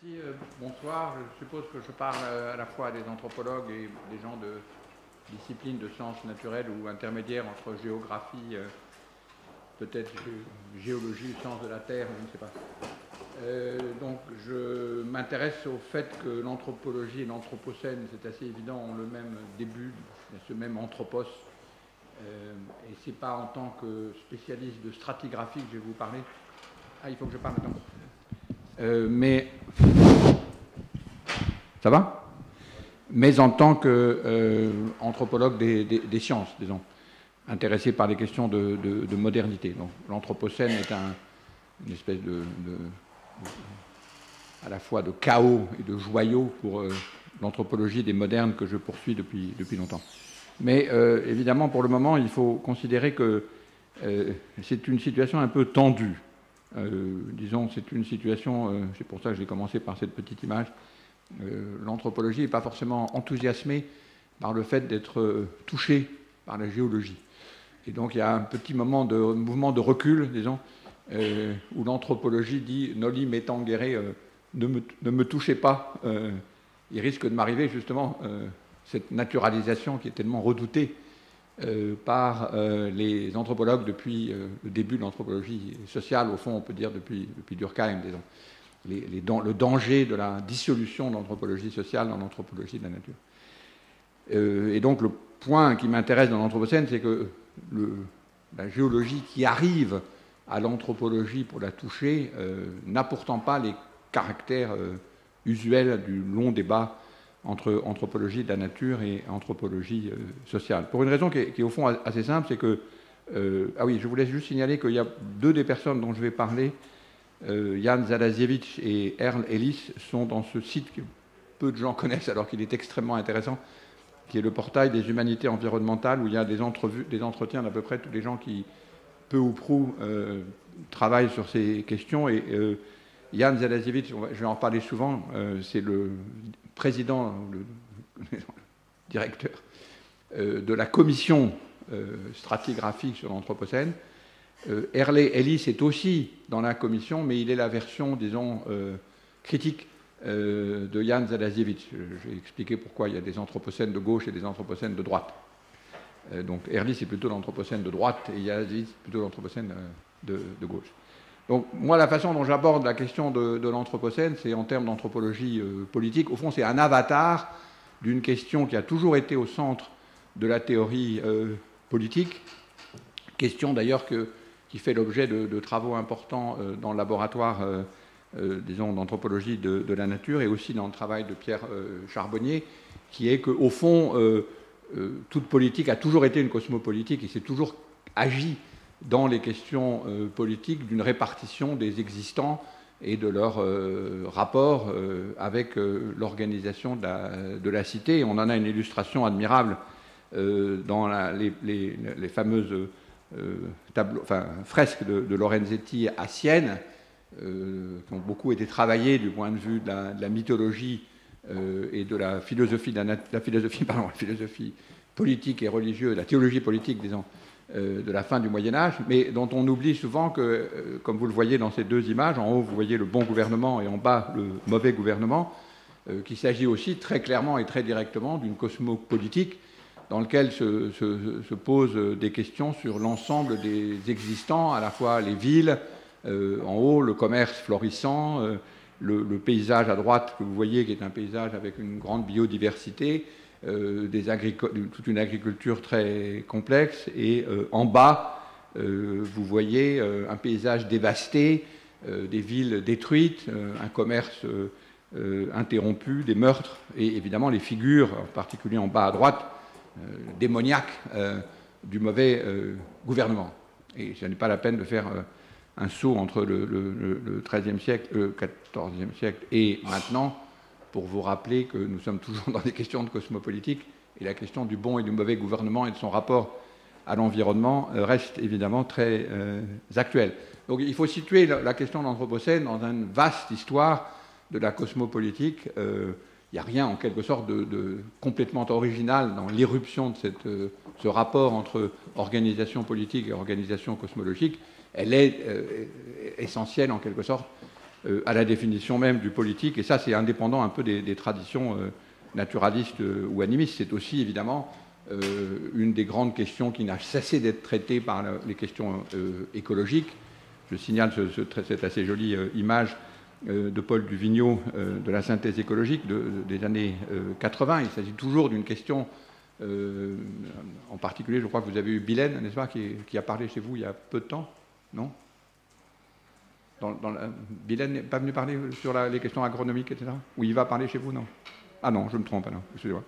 Merci, bonsoir. Je suppose que je parle à la fois à des anthropologues et des gens de disciplines de sciences naturelles ou intermédiaires entre géographie, peut-être géologie, sciences de la Terre, je ne sais pas. Donc je m'intéresse au fait que l'anthropologie et l'anthropocène, c'est assez évident, ont le même début, ce même anthropos. Et ce n'est pas en tant que spécialiste de stratigraphie que je vais vous parler. Ah, il faut que je parle maintenant. Mais ça va? Mais en tant qu'anthropologue des sciences, disons, intéressé par les questions de modernité. Donc l'anthropocène est une espèce à la fois de chaos et de joyau pour l'anthropologie des modernes que je poursuis depuis longtemps. Mais évidemment, pour le moment, il faut considérer que c'est une situation un peu tendue. Disons, c'est une situation, c'est pour ça que j'ai commencé par cette petite image. L'anthropologie n'est pas forcément enthousiasmée par le fait d'être touchée par la géologie. Et donc il y a un petit mouvement de recul, disons, où l'anthropologie dit « Noli me tangere, ne me touchez pas, il risque de m'arriver justement cette naturalisation qui est tellement redoutée par les anthropologues depuis le début de l'anthropologie sociale, au fond on peut dire depuis Durkheim, disons. Le danger de la dissolution de l'anthropologie sociale dans l'anthropologie de la nature. Et donc le point qui m'intéresse dans l'anthropocène, c'est que la géologie qui arrive à l'anthropologie pour la toucher n'a pourtant pas les caractères usuels du long débat entre anthropologie de la nature et anthropologie sociale. Pour une raison qui est au fond assez simple, c'est que... ah oui, je voulais juste signaler qu'il y a deux des personnes dont je vais parler, Jan Zalasiewicz et Earl Ellis, sont dans ce site que peu de gens connaissent alors qu'il est extrêmement intéressant, qui est le portail des humanités environnementales, où il y a des entretiens d'à peu près tous les gens qui, peu ou prou, travaillent sur ces questions. Et Jan Zalasiewicz, je vais en parler souvent, c'est le président, le directeur de la commission stratigraphique sur l'anthropocène. Earl Ellis est aussi dans la commission, mais il est la version, disons, critique de Jan Zalasiewicz. Je vais expliquer pourquoi il y a des anthropocènes de gauche et des anthropocènes de droite. Donc Early, c'est plutôt l'anthropocène de droite et Zalasiewicz, plutôt l'anthropocène de gauche. Donc moi, la façon dont j'aborde la question de l'anthropocène, c'est en termes d'anthropologie politique. Au fond, c'est un avatar d'une question qui a toujours été au centre de la théorie politique. Question d'ailleurs qui fait l'objet de travaux importants dans le laboratoire, disons, d'anthropologie de la nature et aussi dans le travail de Pierre Charbonnier, qui est qu'au fond, toute politique a toujours été une cosmopolitique et s'est toujours agi dans les questions politiques d'une répartition des existants et de leur rapport avec l'organisation de la cité. Et on en a une illustration admirable dans les fameuses fresques de Lorenzetti à Sienne, qui ont beaucoup été travaillées du point de vue de la mythologie et de la philosophie, la philosophie politique et religieuse, la théologie politique, disons, de la fin du Moyen-Âge, mais dont on oublie souvent que, comme vous le voyez dans ces deux images, en haut vous voyez le bon gouvernement et en bas le mauvais gouvernement, qu'il s'agit aussi très clairement et très directement d'une cosmopolitique dans lequel se posent des questions sur l'ensemble des existants, à la fois les villes, en haut, le commerce florissant, le paysage à droite que vous voyez, qui est un paysage avec une grande biodiversité, toute une agriculture très complexe, et en bas, vous voyez un paysage dévasté, des villes détruites, un commerce interrompu, des meurtres, et évidemment les figures, en particulier en bas à droite, démoniaque du mauvais gouvernement. Et ce n'est pas la peine de faire un saut entre le XIIIe siècle, le XIVe siècle et maintenant pour vous rappeler que nous sommes toujours dans des questions de cosmopolitique et la question du bon et du mauvais gouvernement et de son rapport à l'environnement reste évidemment très actuelle. Donc il faut situer la question de l'anthropocène dans une vaste histoire de la cosmopolitique. Il n'y a rien en quelque sorte de complètement original dans l'irruption de ce rapport entre organisation politique et organisation cosmologique. Elle est essentielle en quelque sorte à la définition même du politique. Et ça, c'est indépendant un peu des traditions naturalistes ou animistes. C'est aussi, évidemment, une des grandes questions qui n'a cessé d'être traitée par les questions écologiques. Je signale cette assez jolie image de Paul Duvigneau de la synthèse écologique des années 80. Il s'agit toujours d'une question, en particulier, je crois que vous avez eu Bilène, n'est-ce pas, qui a parlé chez vous il y a peu de temps, non? Bilène n'est pas venu parler sur les questions agronomiques, etc. Ou il va parler chez vous, non? Ah non, je me trompe, non, excusez-moi.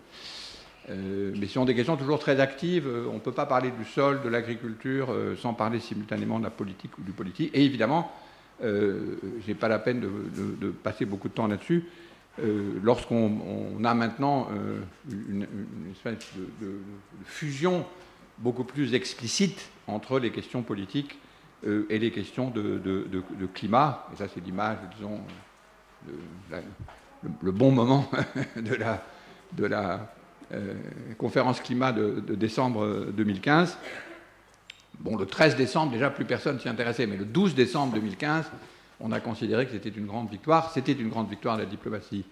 Mais ce sont des questions toujours très actives. On ne peut pas parler du sol, de l'agriculture, sans parler simultanément de la politique ou du politique. Et évidemment, je n'ai pas la peine de passer beaucoup de temps là-dessus. Lorsqu'on a maintenant une espèce de fusion beaucoup plus explicite entre les questions politiques et les questions de climat, et ça c'est l'image, disons, le bon moment de la conférence climat de décembre 2015. Bon, le 13 décembre, déjà, plus personne s'y intéressait, mais le 12 décembre 2015, on a considéré que c'était une grande victoire. C'était une grande victoire de la diplomatie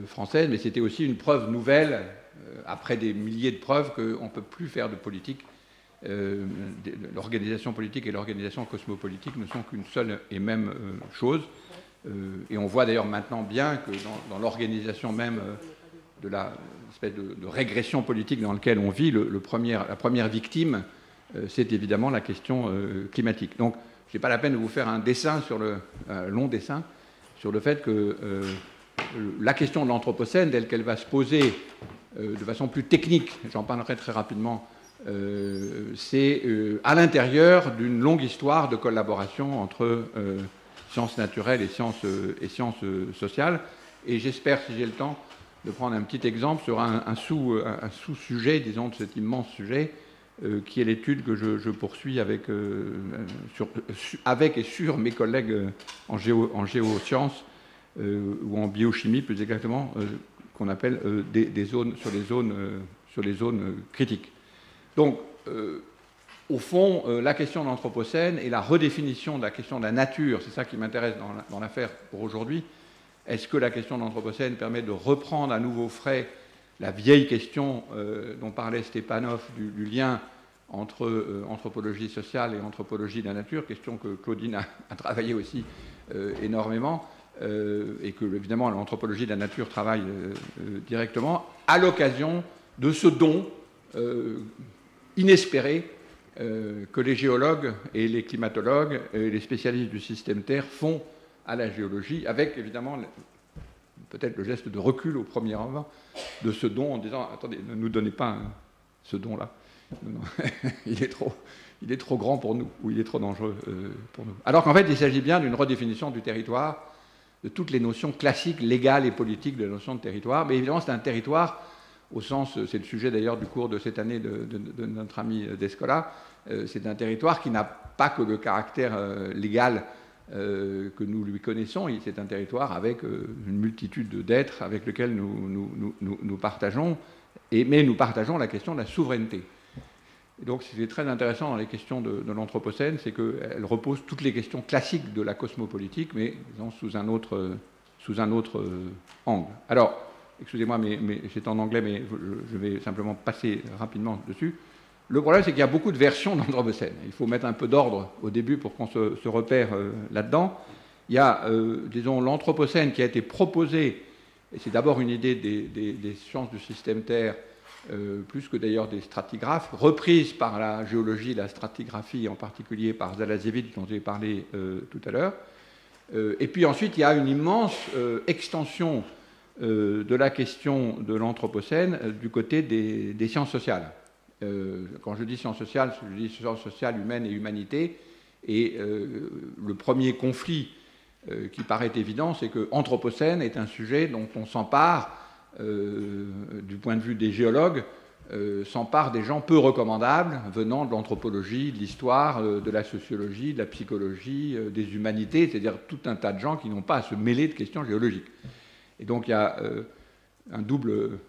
française, mais c'était aussi une preuve nouvelle, après des milliers de preuves, qu'on ne peut plus faire de politique. L'organisation politique et l'organisation cosmopolitique ne sont qu'une seule et même chose. Et on voit d'ailleurs maintenant bien que dans l'organisation même de la espèce de régression politique dans laquelle on vit, la première victime, c'est évidemment la question climatique. Donc, je n'ai pas la peine de vous faire un long dessin sur le fait que la question de l'Anthropocène, telle qu'elle va se poser de façon plus technique, j'en parlerai très rapidement, c'est à l'intérieur d'une longue histoire de collaboration entre sciences naturelles et sciences sociales. Et j'espère, si j'ai le temps, de prendre un petit exemple sur un sous-sujet, disons, de cet immense sujet, qui est l'étude que je poursuis avec et sur mes collègues en géosciences ou en biochimie, plus exactement, qu'on appelle sur les zones critiques. Donc, au fond, la question de l'Anthropocène et la redéfinition de la question de la nature, c'est ça qui m'intéresse dans l'affaire pour aujourd'hui. Est-ce que la question de l'Anthropocène permet de reprendre à nouveau frais la vieille question dont parlait Stepanov du lien entre anthropologie sociale et anthropologie de la nature, question que Claudine a travaillé aussi énormément, et que, évidemment, l'anthropologie de la nature travaille directement, à l'occasion de ce don inespéré que les géologues et les climatologues et les spécialistes du système Terre font à la géologie, avec évidemment peut-être le geste de recul au premier moment de ce don, en disant « Attendez, ne nous donnez pas ce don-là. Il est trop grand pour nous, ou il est trop dangereux pour nous. » Alors qu'en fait, il s'agit bien d'une redéfinition du territoire, de toutes les notions classiques, légales et politiques de la notion de territoire. Mais évidemment, c'est un territoire, au sens, c'est le sujet d'ailleurs du cours de cette année de notre ami Descola, c'est un territoire qui n'a pas que le caractère légal que nous lui connaissons. C'est un territoire avec une multitude d'êtres avec lesquels nous partageons, mais nous partageons la question de la souveraineté. Et donc, ce qui est très intéressant dans les questions de l'Anthropocène, c'est qu'elle repose toutes les questions classiques de la cosmopolitique, mais disons, sous un autre angle. Alors, excusez-moi, mais c'est en anglais, mais je vais simplement passer rapidement dessus. Le problème, c'est qu'il y a beaucoup de versions d'Anthropocène. Il faut mettre un peu d'ordre au début pour qu'on se repère là-dedans. Il y a, disons, l'Anthropocène qui a été proposé, et c'est d'abord une idée des sciences du système Terre, plus que d'ailleurs des stratigraphes, reprise par la géologie, la stratigraphie, en particulier par Zalasiewicz, dont j'ai parlé tout à l'heure. Et puis ensuite, il y a une immense extension de la question de l'Anthropocène du côté des sciences sociales. Quand je dis sciences sociales, je dis sciences sociales, humaines et humanité. Et le premier conflit qui paraît évident, c'est que Anthropocène est un sujet dont on s'empare, du point de vue des géologues, s'empare des gens peu recommandables venant de l'anthropologie, de l'histoire, de la sociologie, de la psychologie, des humanités, c'est-à-dire tout un tas de gens qui n'ont pas à se mêler de questions géologiques. Et donc il y a un double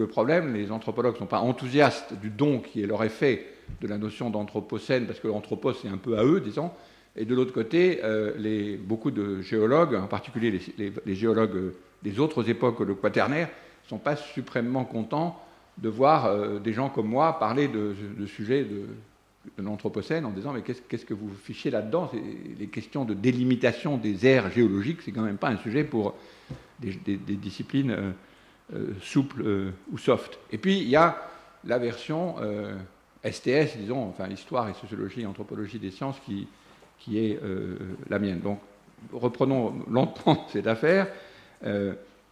problème. Les anthropologues ne sont pas enthousiastes du don qui leur est fait de la notion d'anthropocène, parce que l'anthropos, c'est un peu à eux, disons, Et de l'autre côté, beaucoup de géologues, en particulier les géologues des autres époques que le Quaternaire, ne sont pas suprêmement contents de voir des gens comme moi parler de sujets de l'Anthropocène en disant mais qu'est-ce que vous fichez là-dedans? Les questions de délimitation des aires géologiques, c'est quand même pas un sujet pour des disciplines souples ou soft. Et puis il y a la version STS, disons, enfin histoire et sociologie, anthropologie des sciences, qui est la mienne. Donc reprenons lentement cette affaire.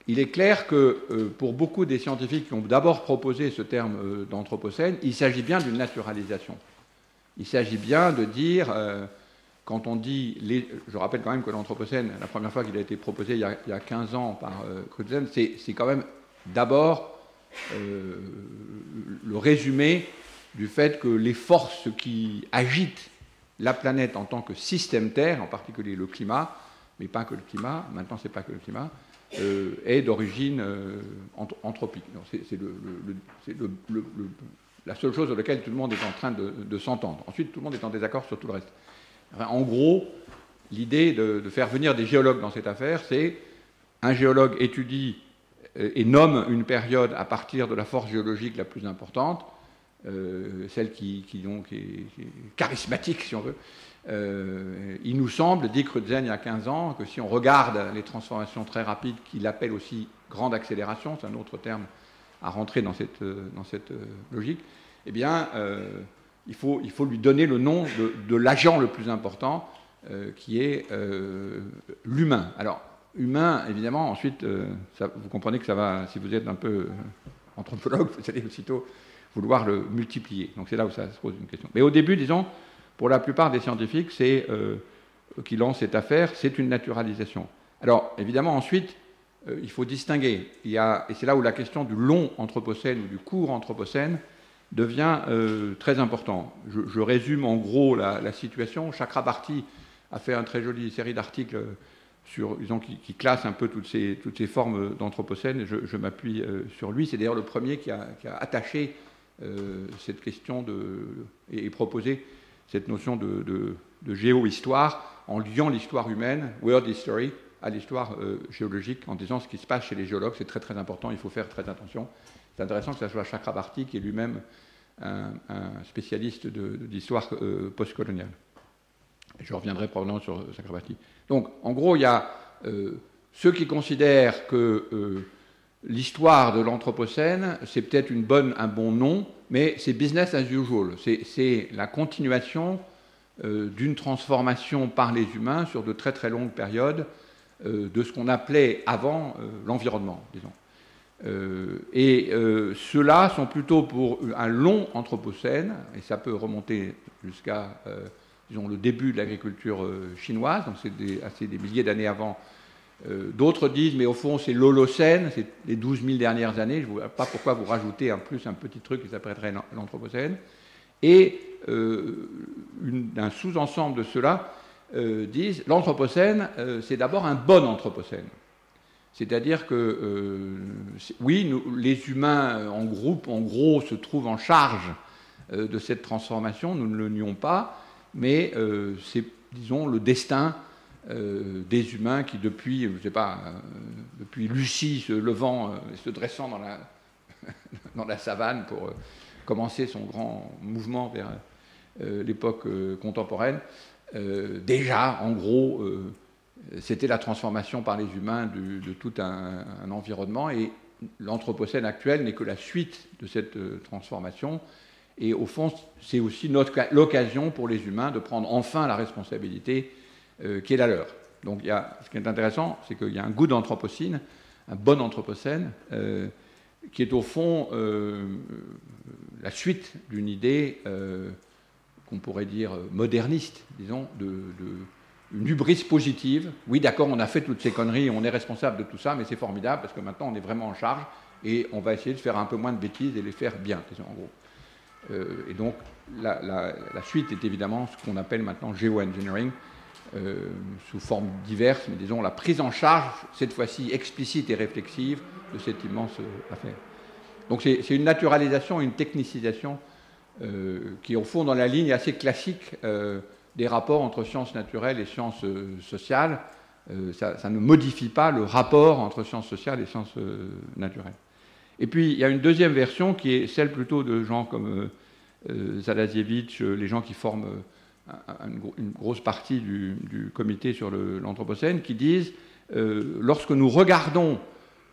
Il est clair que pour beaucoup des scientifiques qui ont d'abord proposé ce terme d'anthropocène, il s'agit bien d'une naturalisation. Il s'agit bien de dire, quand on dit, je rappelle quand même que l'anthropocène, la première fois qu'il a été proposé il y a 15 ans par Crutzen, c'est quand même d'abord le résumé du fait que les forces qui agitent la planète en tant que système Terre, en particulier le climat, mais pas que le climat, maintenant c'est pas que le climat, est d'origine anthropique. C'est la seule chose sur laquelle tout le monde est en train de s'entendre. Ensuite, tout le monde est en désaccord sur tout le reste. Enfin, en gros, l'idée de faire venir des géologues dans cette affaire, c'est un géologue étudie et nomme une période à partir de la force géologique la plus importante, celle qui est charismatique, si on veut. Il nous semble, dit Crutzen il y a 15 ans, que si on regarde les transformations très rapides, qu'il appelle aussi grande accélération, c'est un autre terme à rentrer dans cette logique, eh bien, il faut lui donner le nom de l'agent le plus important, qui est l'humain. Alors, humain, évidemment, ensuite, vous comprenez que ça va, si vous êtes un peu anthropologue, vous allez aussitôt vouloir le multiplier. Donc c'est là où ça se pose une question. Mais au début, disons, pour la plupart des scientifiques qui lancent cette affaire, c'est une naturalisation. Alors, évidemment, ensuite, il faut distinguer. Et c'est là où la question du long anthropocène ou du court anthropocène devient très important. Je résume en gros la situation. Chakrabarty a fait une très jolie série d'articles qui classe un peu toutes ces formes d'anthropocène. Je m'appuie sur lui. C'est d'ailleurs le premier qui a attaché cette question et proposé cette notion de géohistoire en liant l'histoire humaine, world history, à l'histoire géologique, en disant ce qui se passe chez les géologues, c'est très très important, il faut faire très attention. C'est intéressant que ce soit Chakrabarty, qui est lui-même un spécialiste d'histoire postcoloniale. Je reviendrai probablement sur Chakrabarty. Donc, en gros, il y a ceux qui considèrent que l'histoire de l'Anthropocène, c'est peut-être un bon nom, mais c'est business as usual. C'est la continuation d'une transformation par les humains sur de très très longues périodes de ce qu'on appelait avant l'environnement, disons. Ceux-là sont plutôt pour un long Anthropocène, et ça peut remonter jusqu'à disons, le début de l'agriculture chinoise, donc c'est des milliers d'années avant. D'autres disent, mais au fond, c'est l'Holocène, c'est les 12 000 dernières années. Je ne vois pas pourquoi vous rajoutez un petit truc qui s'appellerait l'Anthropocène. Et un sous-ensemble de ceux-là disent, l'Anthropocène, c'est d'abord un bon Anthropocène. C'est-à-dire que, oui, les humains en groupe, en gros, se trouvent en charge de cette transformation, nous ne le nions pas, mais c'est, disons, le destin des humains qui, depuis, je ne sais pas, depuis Lucie se levant et se dressant dans la savane pour commencer son grand mouvement vers l'époque contemporaine, déjà, en gros, c'était la transformation par les humains de tout un environnement, et l'Anthropocène actuel n'est que la suite de cette transformation. Et au fond, c'est aussi l'occasion pour les humains de prendre enfin la responsabilité qui est la leur. Donc, ce qui est intéressant, c'est qu'il y a un goût d'anthropocène, un bon anthropocène, qui est au fond la suite d'une idée qu'on pourrait dire moderniste, disons, une hubris positive. Oui, d'accord, on a fait toutes ces conneries, on est responsable de tout ça, mais c'est formidable parce que maintenant on est vraiment en charge et on va essayer de faire un peu moins de bêtises et les faire bien, disons, en gros. Et donc, la suite est évidemment ce qu'on appelle maintenant géo-engineering, sous formes diverses, mais disons la prise en charge, cette fois-ci explicite et réflexive, de cette immense affaire. Donc c'est une naturalisation, une technicisation qui est au fond dans la ligne assez classique des rapports entre sciences naturelles et sciences sociales. Ça ne modifie pas le rapport entre sciences sociales et sciences naturelles. Et puis, il y a une deuxième version qui est celle plutôt de gens comme Zalasiewicz, les gens qui forment une grosse partie du comité sur l'Anthropocène, qui disent lorsque nous regardons,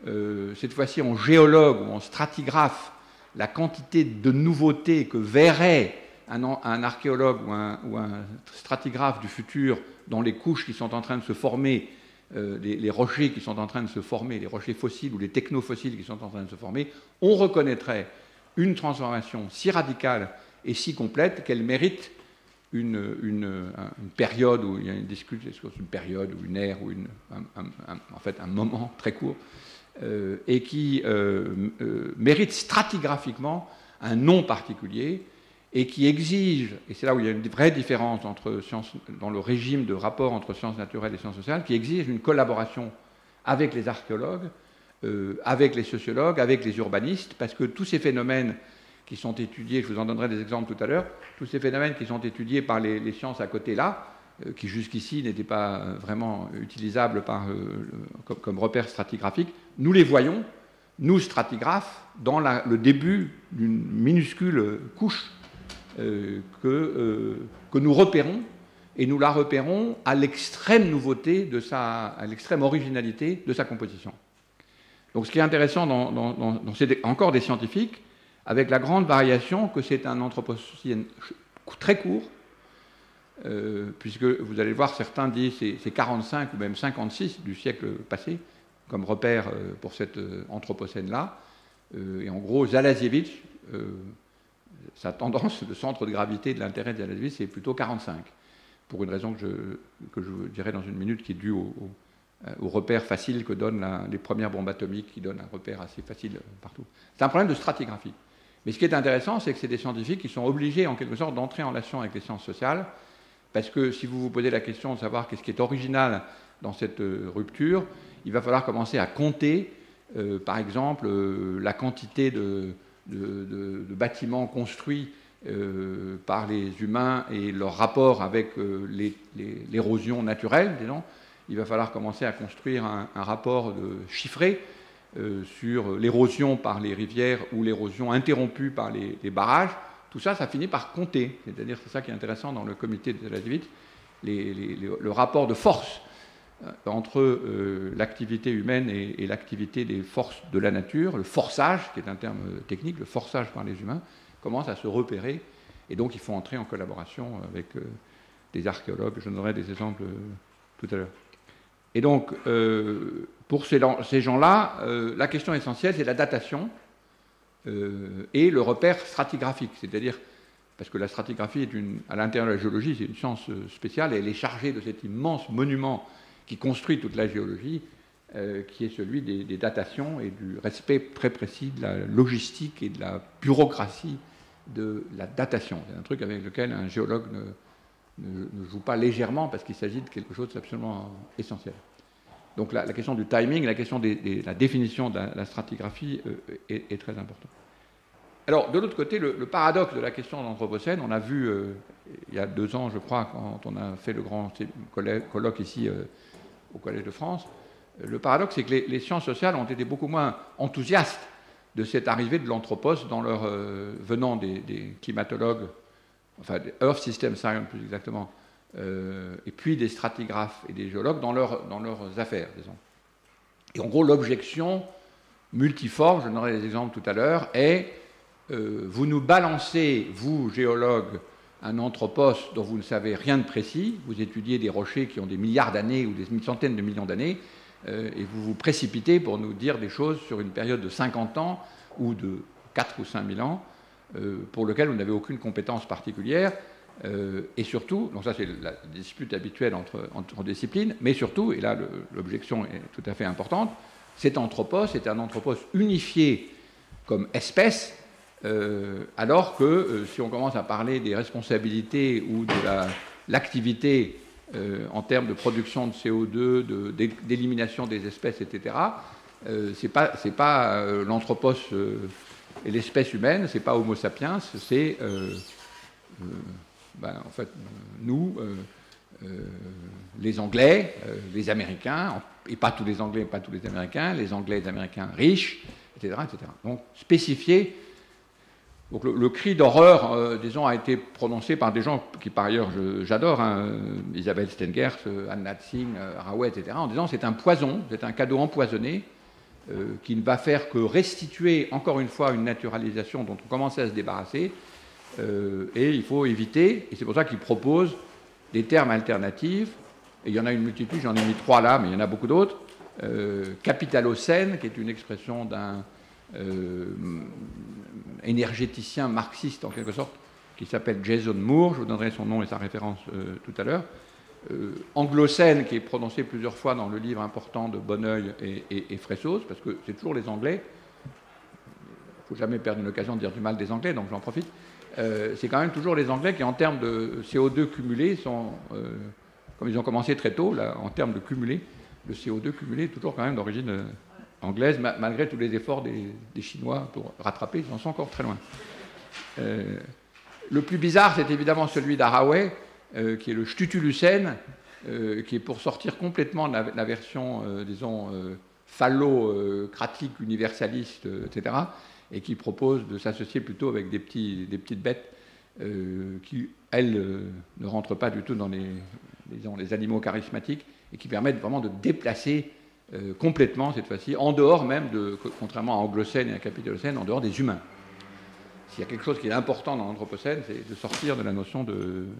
cette fois-ci en géologue ou en stratigraphe, la quantité de nouveautés que verrait un archéologue ou un stratigraphe du futur dans les couches qui sont en train de se former, les rochers qui sont en train de se former, les rochers fossiles ou les technofossiles qui sont en train de se former, on reconnaîtrait une transformation si radicale et si complète qu'elle mérite une période où il y a une discussion sur une période ou une ère ou en fait un moment très court et qui mérite stratigraphiquement un nom particulier et qui exige, et c'est là où il y a une vraie différence dans le régime de rapport entre sciences naturelles et sciences sociales, qui exige une collaboration avec les archéologues, avec les sociologues, avec les urbanistes, parce que tous ces phénomènes qui sont étudiés, je vous en donnerai des exemples tout à l'heure, tous ces phénomènes qui sont étudiés par les sciences à côté là, qui jusqu'ici n'étaient pas vraiment utilisables comme repères stratigraphiques, nous les voyons, nous stratigraphes, dans le début d'une minuscule couche que nous repérons, et nous la repérons à l'extrême nouveauté, à l'extrême originalité de sa composition. Donc ce qui est intéressant c'est encore des scientifiques, avec la grande variation que c'est un anthropocène très court, puisque vous allez voir, certains disent c'est 45 ou même 56 du siècle passé, comme repère pour cet anthropocène-là. Et en gros, Zalasiewicz, sa tendance, le centre de gravité de l'intérêt de Zalasiewicz, c'est plutôt 45, pour une raison que je vous dirai dans une minute, qui est due au repère facile que donnent les premières bombes atomiques, qui donnent un repère assez facile partout. C'est un problème de stratigraphie. Mais ce qui est intéressant, c'est que c'est des scientifiques qui sont obligés, en quelque sorte, d'entrer en relation avec les sciences sociales, parce que si vous vous posez la question de savoir qu'est-ce qui est original dans cette rupture, il va falloir commencer à compter, par exemple, la quantité de bâtiments construits par les humains et leur rapport avec l'érosion naturelle, disons. Il va falloir commencer à construire un rapport chiffré sur l'érosion par les rivières ou l'érosion interrompue par les barrages. Tout ça, ça finit par compter. C'est-à-dire, c'est ça qui est intéressant dans le comité de Zalasiewicz, le rapport de force entre l'activité humaine et l'activité des forces de la nature, le forçage, qui est un terme technique, le forçage par les humains, commence à se repérer. Et donc, il faut entrer en collaboration avec des archéologues. Je donnerai des exemples tout à l'heure. Et donc, pour ces gens-là, la question essentielle, c'est la datation et le repère stratigraphique. C'est-à-dire, parce que la stratigraphie est à l'intérieur de la géologie, c'est une science spéciale, et elle est chargée de cet immense monument qui construit toute la géologie, qui est celui des datations et du respect très précis de la logistique et de la bureaucratie de la datation. C'est un truc avec lequel un géologue ne joue pas légèrement, parce qu'il s'agit de quelque chose d'absolument essentiel. Donc la question du timing, la question de la définition de la stratigraphie est très importante. Alors, de l'autre côté, le paradoxe de la question de l'Anthropocène, on a vu il y a 2 ans, je crois, quand on a fait le grand colloque ici au Collège de France, le paradoxe, c'est que les sciences sociales ont été beaucoup moins enthousiastes de cette arrivée de l'anthropos venant des climatologues, enfin des Earth System Science plus exactement, et puis des stratigraphes et des géologues dans leurs affaires, disons. Et en gros, l'objection multiforme, je donnerai des exemples tout à l'heure, est vous nous balancez, vous, géologues, un anthropos dont vous ne savez rien de précis, vous étudiez des rochers qui ont des milliards d'années ou des centaines de millions d'années, et vous vous précipitez pour nous dire des choses sur une période de 50 ans ou de 4 ou 5 000 ans, pour lequel vous n'avez aucune compétence particulière, et surtout, donc ça c'est la dispute habituelle entre disciplines, mais surtout, et là l'objection est tout à fait importante, cet anthropos est un anthropos unifié comme espèce, alors que si on commence à parler des responsabilités ou de l'activité en termes de production de CO2, d'élimination des espèces, etc., c'est pas l'anthropos et l'espèce humaine, c'est pas Homo sapiens, c'est En fait, nous, les Anglais, les Américains, et pas tous les Anglais, pas tous les Américains, les Anglais et les Américains riches, etc. etc. Donc, spécifier. Donc, le cri d'horreur, disons, a été prononcé par des gens qui, par ailleurs, j'adore, hein, Isabelle Stengers, Anne Natsing, Haraway, etc., en disant c'est un poison, c'est un cadeau empoisonné qui ne va faire que restituer, encore une fois, une naturalisation dont on commençait à se débarrasser, et il faut éviter, et c'est pour ça qu'ils proposent des termes alternatifs, et il y en a une multitude, j'en ai mis 3 là, mais il y en a beaucoup d'autres. Capitalocène, qui est une expression d'un énergéticien marxiste, en quelque sorte, qui s'appelle Jason Moore, je vous donnerai son nom et sa référence tout à l'heure. Anglocène, qui est prononcé plusieurs fois dans le livre important de Bonneuil et Fressos, parce que c'est toujours les Anglais. Il ne faut jamais perdre une occasion de dire du mal des Anglais, donc j'en profite. C'est quand même toujours les Anglais qui, en termes de CO2 cumulé, sont, comme ils ont commencé très tôt, là, en termes de cumulé, le CO2 cumulé est toujours quand même d'origine anglaise, malgré tous les efforts des Chinois pour rattraper, ils en sont encore très loin. Le plus bizarre, c'est évidemment celui d'Haraway, qui est le Stutulucène, qui est pour sortir complètement de la version, disons, phallo-cratique, universaliste, etc., et qui propose de s'associer plutôt avec des petites bêtes qui, elles, ne rentrent pas du tout dans les animaux charismatiques, et qui permettent vraiment de déplacer complètement, cette fois-ci, en dehors même, contrairement à Anglocène et à Capitalocène, en dehors des humains. S'il y a quelque chose qui est important dans l'Anthropocène, c'est de sortir de la notion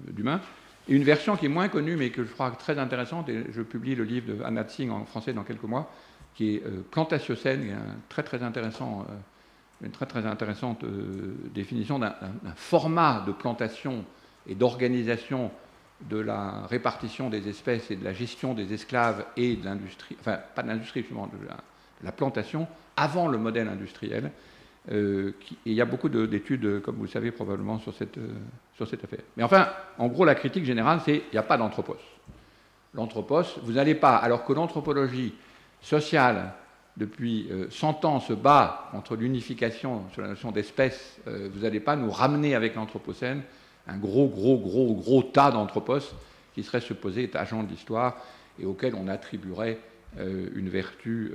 d'humain. Et une version qui est moins connue, mais que je crois très intéressante, et je publie le livre de Anne Natsing en français dans quelques mois, qui est Plantatiocène, qui est une très intéressante définition d'un format de plantation et d'organisation de la répartition des espèces et de la gestion des esclaves et de l'industrie, enfin pas de l'industrie, justement, de la plantation avant le modèle industriel. Et il y a beaucoup d'études, comme vous le savez probablement, sur cette affaire. Mais enfin, en gros, la critique générale, c'est qu'il n'y a pas d'anthropos. L'anthropos, vous n'allez pas, alors que l'anthropologie sociale, depuis 100 ans, se bat contre l'unification sur la notion d'espèce, vous n'allez pas nous ramener avec l'anthropocène un gros tas d'anthropos qui serait supposé être agent de l'histoire et auquel on attribuerait une vertu,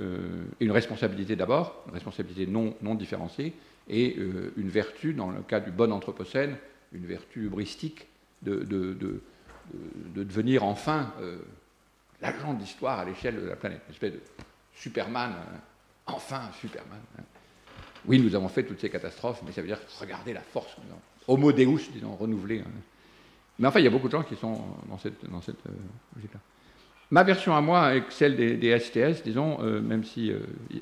une responsabilité d'abord, une responsabilité non différenciée, et une vertu, dans le cas du bon anthropocène, une vertu hubristique de devenir enfin l'agent de l'histoire à l'échelle de la planète. Une espèce de Superman, enfin Superman. Oui, nous avons fait toutes ces catastrophes, mais ça veut dire regardez la force. Homo Deus, disons, renouvelé. Mais enfin, il y a beaucoup de gens qui sont dans cette logique-là. Ma version à moi est celle des STS, disons, même si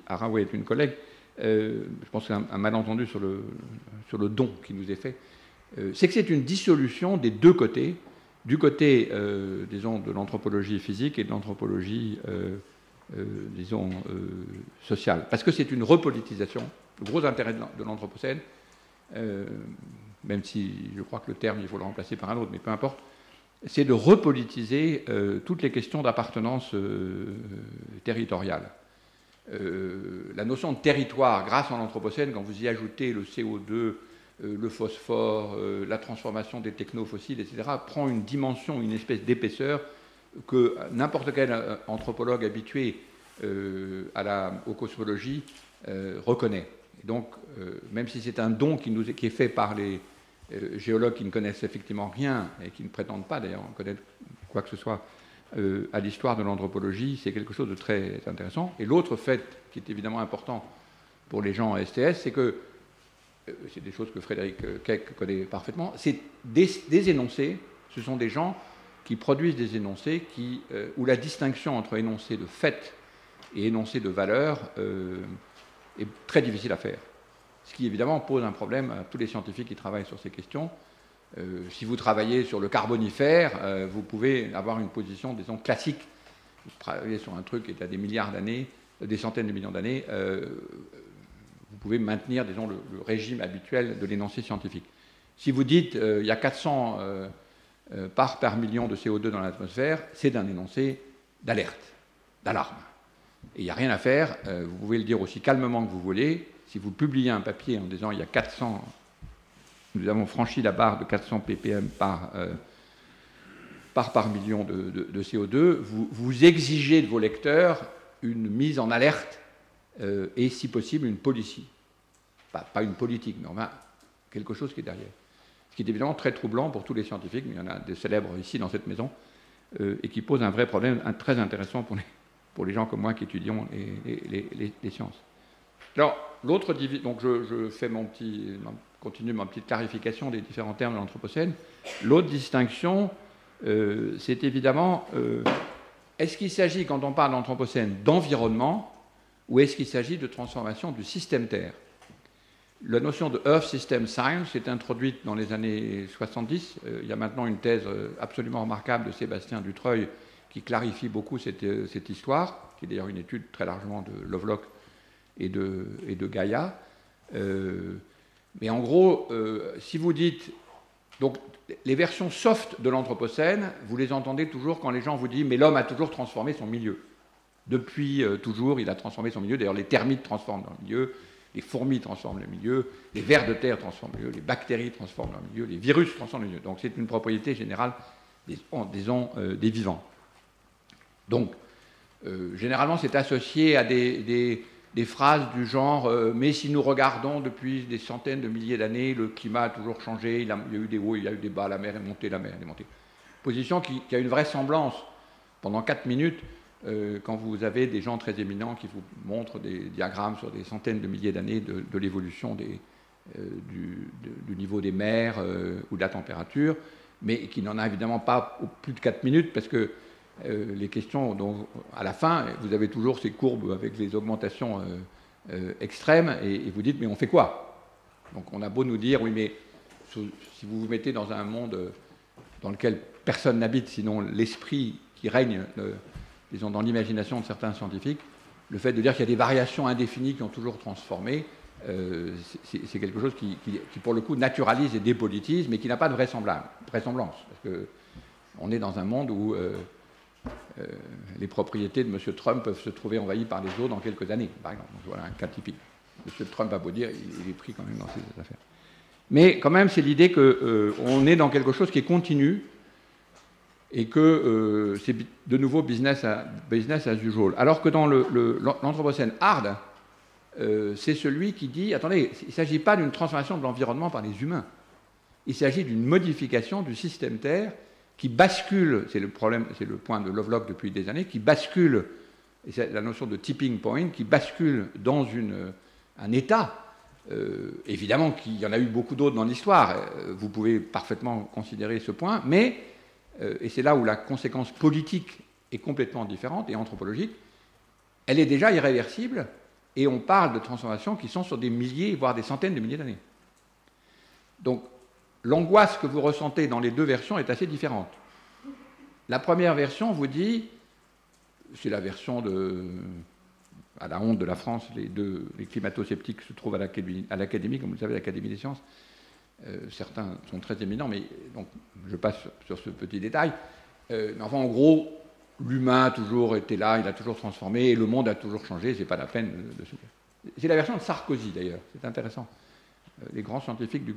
Haraway est une collègue, je pense qu'il y a un malentendu sur le don qui nous est fait, c'est que c'est une dissolution des deux côtés, du côté, disons, de l'anthropologie physique et de l'anthropologie, disons, sociale. Parce que c'est une repolitisation. Le gros intérêt de l'anthropocène, même si je crois que le terme, il faut le remplacer par un autre, mais peu importe, c'est de repolitiser toutes les questions d'appartenance territoriale. La notion de territoire, grâce à l'Anthropocène, quand vous y ajoutez le CO2, le phosphore, la transformation des technofossiles, etc., prend une dimension, une espèce d'épaisseur que n'importe quel anthropologue habitué aux cosmologies reconnaît. Et donc, même si c'est un don qui est fait par les géologues qui ne connaissent effectivement rien et qui ne prétendent pas d'ailleurs connaître quoi que ce soit à l'histoire de l'anthropologie, c'est quelque chose de très intéressant. Et l'autre fait qui est évidemment important pour les gens en STS, c'est que, c'est des choses que Frédéric Keck connaît parfaitement, c'est des énoncés, ce sont des gens qui produisent des énoncés où la distinction entre énoncés de fait et énoncés de valeur est très difficile à faire. Ce qui évidemment pose un problème à tous les scientifiques qui travaillent sur ces questions. Si vous travaillez sur le Carbonifère, vous pouvez avoir une position, disons, classique. Vous travaillez sur un truc qui est à des milliards d'années, des centaines de millions d'années, vous pouvez maintenir, disons, le régime habituel de l'énoncé scientifique. Si vous dites il y a 400 parts par million de CO2 dans l'atmosphère, c'est un énoncé d'alerte, d'alarme. Et il n'y a rien à faire, vous pouvez le dire aussi calmement que vous voulez. Si vous publiez un papier en disant il y a 400 nous avons franchi la barre de 400 ppm par million de CO2, vous exigez de vos lecteurs une mise en alerte et, si possible, une policy. Pas une politique, mais enfin, quelque chose qui est derrière. Ce qui est évidemment très troublant pour tous les scientifiques, mais il y en a des célèbres ici dans cette maison, et qui pose un vrai problème très intéressant pour les gens comme moi qui étudions les sciences. Alors, l'autre donc je fais continue ma petite clarification des différents termes de l'Anthropocène. L'autre distinction, c'est évidemment, est-ce qu'il s'agit, quand on parle d'Anthropocène, d'environnement, ou est-ce qu'il s'agit de transformation du système Terre? La notion de Earth System Science est introduite dans les années 70. Il y a maintenant une thèse absolument remarquable de Sébastien Dutreuil qui clarifie beaucoup cette histoire, qui est d'ailleurs une étude très largement de Lovelock et de Gaïa. Mais en gros, si vous dites... Donc, les versions soft de l'Anthropocène, vous les entendez toujours quand les gens vous disent « mais l'homme a toujours transformé son milieu ». Depuis toujours, il a transformé son milieu. D'ailleurs, les termites transforment leur milieu, les fourmis transforment le milieu, les vers de terre transforment le milieu, les bactéries transforment leur milieu, les virus transforment le milieu. Donc c'est une propriété générale des vivants. Donc, généralement, c'est associé à des phrases du genre mais si nous regardons depuis des centaines de milliers d'années, le climat a toujours changé, il y a eu des hauts, il y a eu des bas, la mer est montée, la mer est montée. Position qui a une vraisemblance pendant 4 minutes. Quand vous avez des gens très éminents qui vous montrent des diagrammes sur des centaines de milliers d'années de l'évolution du niveau des mers ou de la température, mais qui n'en a évidemment pas plus de 4 minutes, parce que les questions, donc, à la fin, vous avez toujours ces courbes avec les augmentations extrêmes, et vous dites, mais on fait quoi? Donc on a beau nous dire, oui, mais si vous vous mettez dans un monde dans lequel personne n'habite, sinon l'esprit qui règne... disons, dans l'imagination de certains scientifiques, le fait de dire qu'il y a des variations indéfinies qui ont toujours transformé, c'est quelque chose qui, pour le coup, naturalise et dépolitise, mais qui n'a pas de vraisemblance. Parce qu'on est dans un monde où les propriétés de M. Trump peuvent se trouver envahies par les eaux dans quelques années, par exemple. Donc, voilà un cas typique. M. Trump a beau dire, il est pris quand même dans ces affaires. Mais quand même, c'est l'idée qu'on est dans quelque chose qui est continu, et que c'est de nouveau business as usual. Alors que dans l'Anthropocène hard, c'est celui qui dit, attendez, il ne s'agit pas d'une transformation de l'environnement par les humains, il s'agit d'une modification du système Terre qui bascule, c'est le point de Lovelock depuis des années, qui bascule, et c'est la notion de tipping point, qui bascule dans un état, évidemment qu'il y en a eu beaucoup d'autres dans l'histoire, vous pouvez parfaitement considérer ce point, mais... et c'est là où la conséquence politique est complètement différente et anthropologique, elle est déjà irréversible, et on parle de transformations qui sont sur des milliers, voire des centaines de milliers d'années. Donc, l'angoisse que vous ressentez dans les deux versions est assez différente. La première version vous dit, c'est la version à la honte de la France, les climato-sceptiques se trouvent à l'Académie, comme vous le savez, l'Académie des sciences. Certains sont très éminents, mais donc, je passe sur ce petit détail. Mais enfin, en gros, l'humain a toujours été là, il a toujours transformé, et le monde a toujours changé, c'est pas la peine de se dire. C'est la version de Sarkozy, d'ailleurs, c'est intéressant. Les grands scientifiques du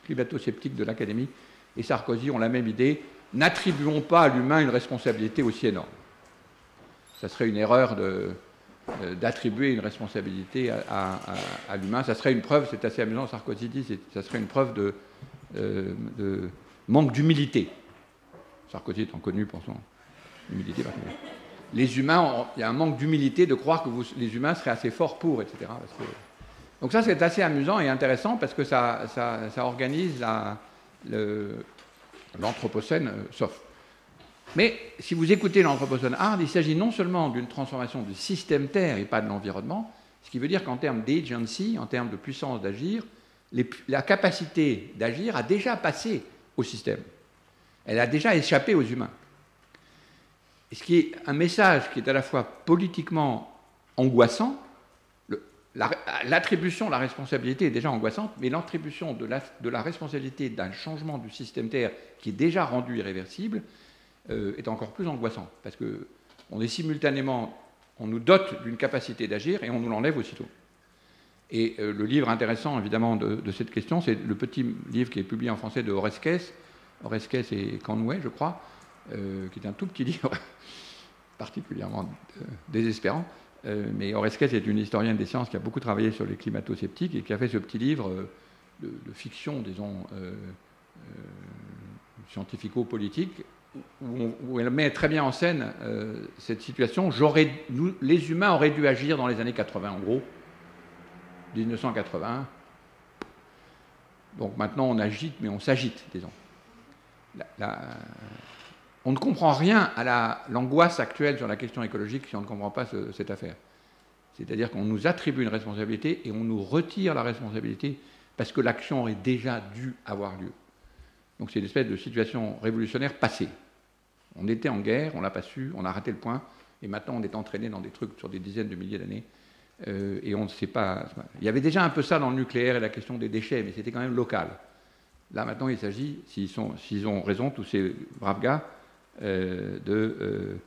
climato-sceptique de l'Académie et Sarkozy ont la même idée. N'attribuons pas à l'humain une responsabilité aussi énorme. Ça serait une erreur d'attribuer une responsabilité à l'humain. Ça serait une preuve, c'est assez amusant, Sarkozy dit, ça serait une preuve de manque d'humilité. Sarkozy étant connu pour son humilité particulière. Les humains, il y a un manque d'humilité de croire que les humains seraient assez forts pour, etc. Donc ça, c'est assez amusant et intéressant parce que ça organise l'Anthropocène soft. Mais si vous écoutez l'Anthropocène hard, il s'agit non seulement d'une transformation du système Terre et pas de l'environnement, ce qui veut dire qu'en termes d'agency, en termes de puissance d'agir, la capacité d'agir a déjà passé au système. Elle a déjà échappé aux humains. Et ce qui est un message qui est à la fois politiquement angoissant, l'attribution de la responsabilité est déjà angoissante, mais l'attribution de la responsabilité d'un changement du système Terre qui est déjà rendu irréversible est encore plus angoissant, parce qu'on est simultanément, on nous dote d'une capacité d'agir et on nous l'enlève aussitôt. Et le livre intéressant, évidemment, de cette question, c'est le petit livre qui est publié en français de Oreskes et Conway, je crois, qui est un tout petit livre, particulièrement désespérant. Mais Oreskes est une historienne des sciences qui a beaucoup travaillé sur les climato-sceptiques et qui a fait ce petit livre de fiction, disons, scientifico-politique, où elle met très bien en scène cette situation. Les humains auraient dû agir dans les années 80, en gros, 1980. Donc maintenant, on agite, mais on s'agite, disons. On ne comprend rien à l'angoisse actuelle sur la question écologique si on ne comprend pas cette affaire. C'est-à-dire qu'on nous attribue une responsabilité et on nous retire la responsabilité parce que l'action aurait déjà dû avoir lieu. Donc c'est une espèce de situation révolutionnaire passée. On était en guerre, on ne l'a pas su, on a raté le point, et maintenant on est entraîné dans des trucs sur des dizaines de milliers d'années, et on ne sait pas... Il y avait déjà un peu ça dans le nucléaire et la question des déchets, mais c'était quand même local. Là maintenant il s'agit, s'ils ont raison, tous ces braves gars, de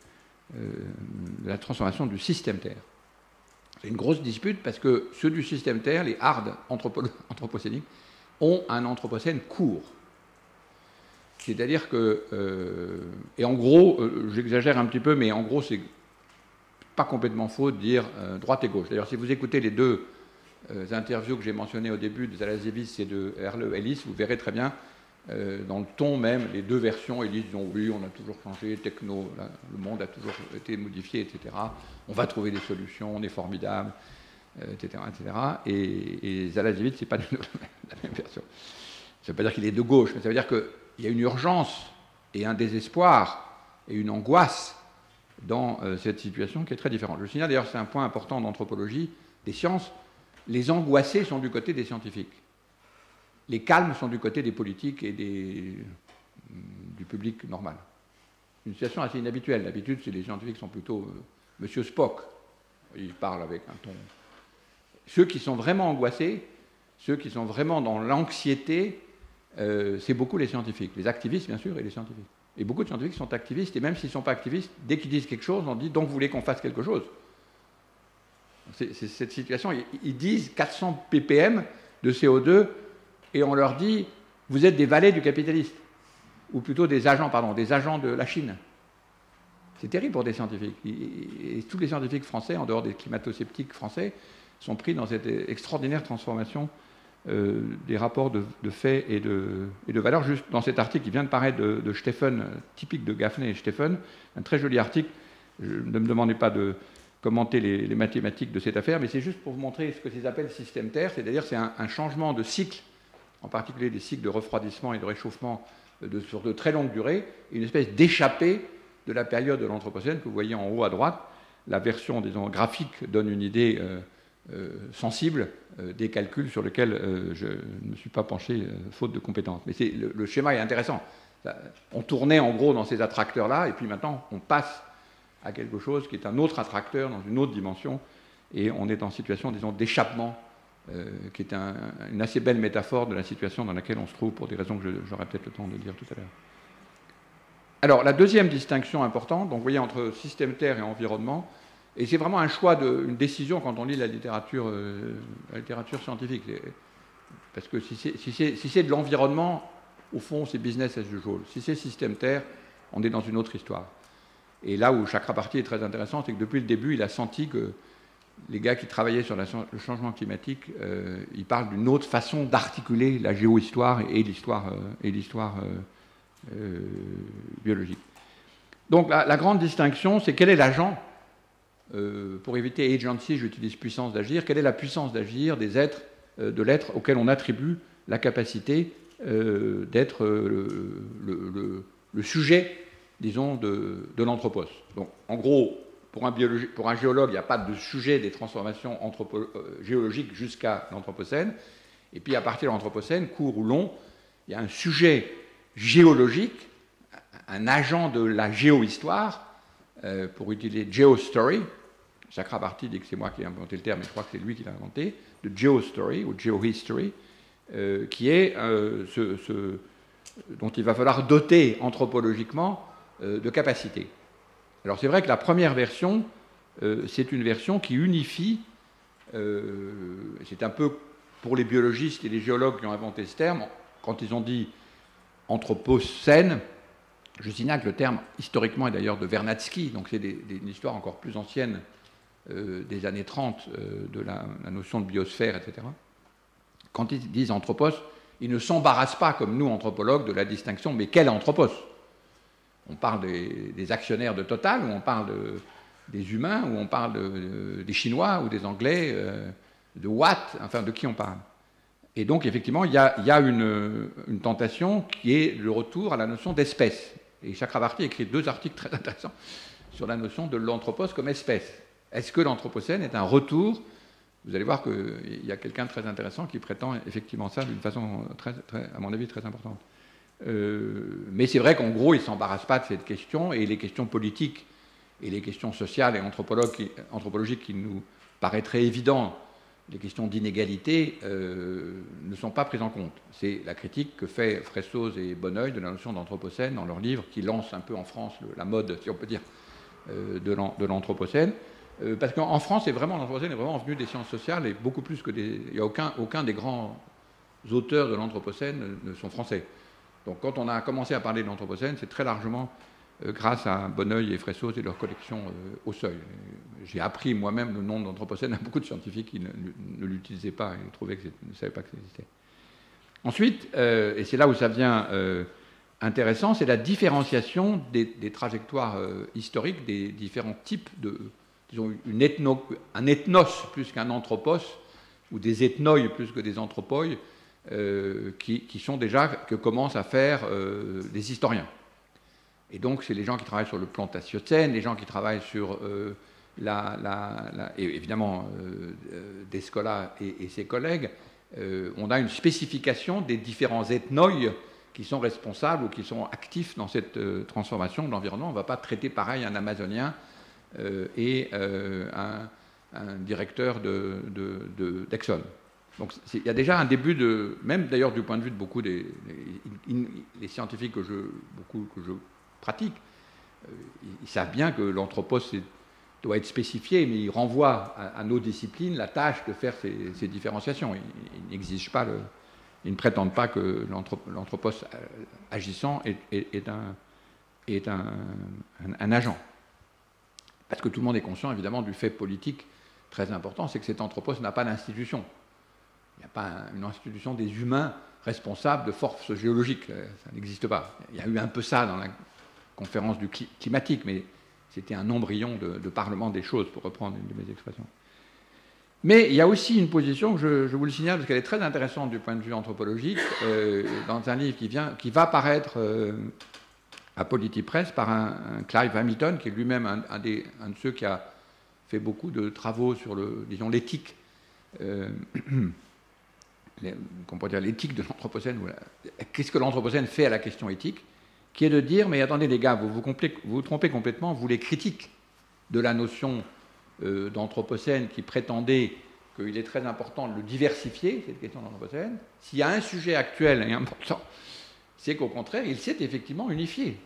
la transformation du système Terre. C'est une grosse dispute parce que ceux du système Terre, les hard anthropocéniques, ont un anthropocène court. C'est-à-dire que, et en gros, j'exagère un petit peu, mais en gros, c'est pas complètement faux de dire droite et gauche. D'ailleurs, si vous écoutez les deux interviews que j'ai mentionnées au début de Zalazévis et de Erle Ellis, vous verrez très bien, dans le ton même, les deux versions. Ellis disent oui, on a toujours changé, techno, là, le monde a toujours été modifié, etc. On va trouver des solutions, on est formidable, etc., etc. Et Zalazévis, c'est pas du tout la même version. Ça ne veut pas dire qu'il est de gauche, mais ça veut dire qu'il y a une urgence et un désespoir et une angoisse dans cette situation qui est très différente. Je signale d'ailleurs, c'est un point important d'anthropologie, des sciences, les angoissés sont du côté des scientifiques. Les calmes sont du côté des politiques et du public normal. Une situation assez inhabituelle. D'habitude, les scientifiques sont plutôt Monsieur Spock. Ils parlent avec un ton. Ceux qui sont vraiment angoissés, ceux qui sont vraiment dans l'anxiété, c'est beaucoup les scientifiques. Les activistes, bien sûr, et les scientifiques. Et beaucoup de scientifiques sont activistes, et même s'ils ne sont pas activistes, dès qu'ils disent quelque chose, on dit donc vous voulez qu'on fasse quelque chose. C'est cette situation. Ils disent 400 ppm de CO2, et on leur dit vous êtes des valets du capitaliste, ou plutôt des agents de la Chine. C'est terrible pour des scientifiques. Et tous les scientifiques français, en dehors des climato-sceptiques français, sont pris dans cette extraordinaire transformation des rapports de faits et de valeurs. Juste dans cet article qui vient de paraître de Stephen, typique de Gaffney et Stephen, un très joli article. Ne me demandez pas de commenter les mathématiques de cette affaire, mais c'est juste pour vous montrer ce que ils appellent système Terre, c'est-à-dire c'est un changement de cycle, en particulier des cycles de refroidissement et de réchauffement sur de très longue durée, une espèce d'échappée de la période de l'Anthropocène que vous voyez en haut à droite. La version, disons, graphique donne une idée sensible des calculs sur lesquels je ne me suis pas penché faute de compétences. Mais le schéma est intéressant. On tournait en gros dans ces attracteurs-là, et puis maintenant on passe à quelque chose qui est un autre attracteur dans une autre dimension, et on est en situation, disons, d'échappement, qui est une assez belle métaphore de la situation dans laquelle on se trouve, pour des raisons que j'aurai peut-être le temps de dire tout à l'heure. Alors, la deuxième distinction importante, donc vous voyez, entre système Terre et environnement, et c'est vraiment un choix, une décision quand on lit la littérature scientifique. Parce que si c'est de l'environnement, au fond, c'est business as usual. Si c'est système Terre, on est dans une autre histoire. Et là où Chakrabarty est très intéressant, c'est que depuis le début, il a senti que les gars qui travaillaient sur le changement climatique, ils parlent d'une autre façon d'articuler la géohistoire et l'histoire biologique. Donc la grande distinction, c'est quel est l'agent. Pour éviter agency, j'utilise puissance d'agir. Quelle est la puissance d'agir des êtres, de l'être auquel on attribue la capacité d'être le sujet, disons, de l'anthropos. Donc, en gros, pour un géologue, il n'y a pas de sujet des transformations géologiques jusqu'à l'Anthropocène. Et puis, à partir de l'Anthropocène, court ou long, il y a un sujet géologique, un agent de la géohistoire, pour utiliser geostory. Chakrabarty dit que c'est moi qui ai inventé le terme, mais je crois que c'est lui qui l'a inventé, de geostory ou geohistory, qui est dont il va falloir doter anthropologiquement de capacités. Alors c'est vrai que la première version, c'est une version qui unifie C'est un peu pour les biologistes et les géologues qui ont inventé ce terme, quand ils ont dit anthropocène, je signale que le terme, historiquement, est d'ailleurs de Vernadsky, donc c'est une histoire encore plus ancienne des années 30 de la notion de biosphère, etc. Quand ils disent anthropos, ils ne s'embarrassent pas, comme nous, anthropologues, de la distinction, mais quel anthropos? On parle des actionnaires de Total, ou on parle des humains, ou on parle des Chinois, ou des Anglais, de Watt, enfin, de qui on parle? Et donc, effectivement, il y a une tentation qui est le retour à la notion d'espèce. Et Chakrabarty écrit 2 articles très intéressants sur la notion de l'anthropos comme espèce. Est-ce que l'anthropocène est un retour? Vous allez voir qu'il y a quelqu'un de très intéressant qui prétend effectivement ça d'une façon, à mon avis, très importante. Mais c'est vrai qu'en gros, il ne s'embarrasse pas de cette question, et les questions politiques et les questions sociales et anthropologiques qui nous paraîtraient évidentes, les questions d'inégalité, ne sont pas prises en compte. C'est la critique que fait Fressoz et Bonneuil de la notion d'anthropocène dans leur livre, qui lance un peu en France la mode, si on peut dire, de l'anthropocène. Parce qu'en France, l'anthropocène est vraiment venu des sciences sociales, et beaucoup plus que il n'y a aucun des grands auteurs de l'anthropocène ne sont français. Donc quand on a commencé à parler de l'anthropocène, c'est très largement grâce à Bonneuil et Fressoz et leur collection au seuil. J'ai appris moi-même le nom d'anthropocène à beaucoup de scientifiques qui ne l'utilisaient pas et ne savaient pas que ça existait. Ensuite, et c'est là où ça devient intéressant, c'est la différenciation des trajectoires historiques des différents types de, disons, un ethnos plus qu'un anthropos, ou des ethnoi plus que des anthropoi, qui sont déjà, que commencent à faire des historiens. Et donc, c'est les gens qui travaillent sur le Plantatiocène, les gens qui travaillent sur et évidemment Descola et ses collègues. On a une spécification des différents ethnoi qui sont responsables ou qui sont actifs dans cette transformation de l'environnement. On ne va pas traiter pareil un Amazonien et un directeur d'Exxon. Donc il y a déjà un début de, même d'ailleurs du point de vue de beaucoup des scientifiques que je pratique, ils savent bien que l'anthropos doit être spécifié, mais ils renvoient à nos disciplines la tâche de faire ces différenciations. Ils n'exigent pas, ils ne prétendent pas que l'anthropos agissant est un agent. Parce que tout le monde est conscient, évidemment, du fait politique très important, c'est que cet anthropos n'a pas d'institution. Il n'y a pas une institution des humains responsables de forces géologiques. Ça n'existe pas. Il y a eu un peu ça dans la conférence du climatique, mais c'était un embryon de parlement des choses, pour reprendre une de mes expressions. Mais il y a aussi une position, je vous le signale, parce qu'elle est très intéressante du point de vue anthropologique, dans un livre qui va paraître à Politipress par un Clive Hamilton, qui est lui-même un de ceux qui a fait beaucoup de travaux sur l'éthique, qu'on pourrait dire l'éthique de l'anthropocène. Qu'est-ce que l'anthropocène fait à la question éthique, qui est de dire, mais attendez les gars, vous vous trompez complètement, vous les critiques de la notion d'anthropocène qui prétendait qu'il est très important de le diversifier, cette question de l'anthropocène. S'il y a un sujet actuel et important, c'est qu'au contraire, il s'est effectivement unifié.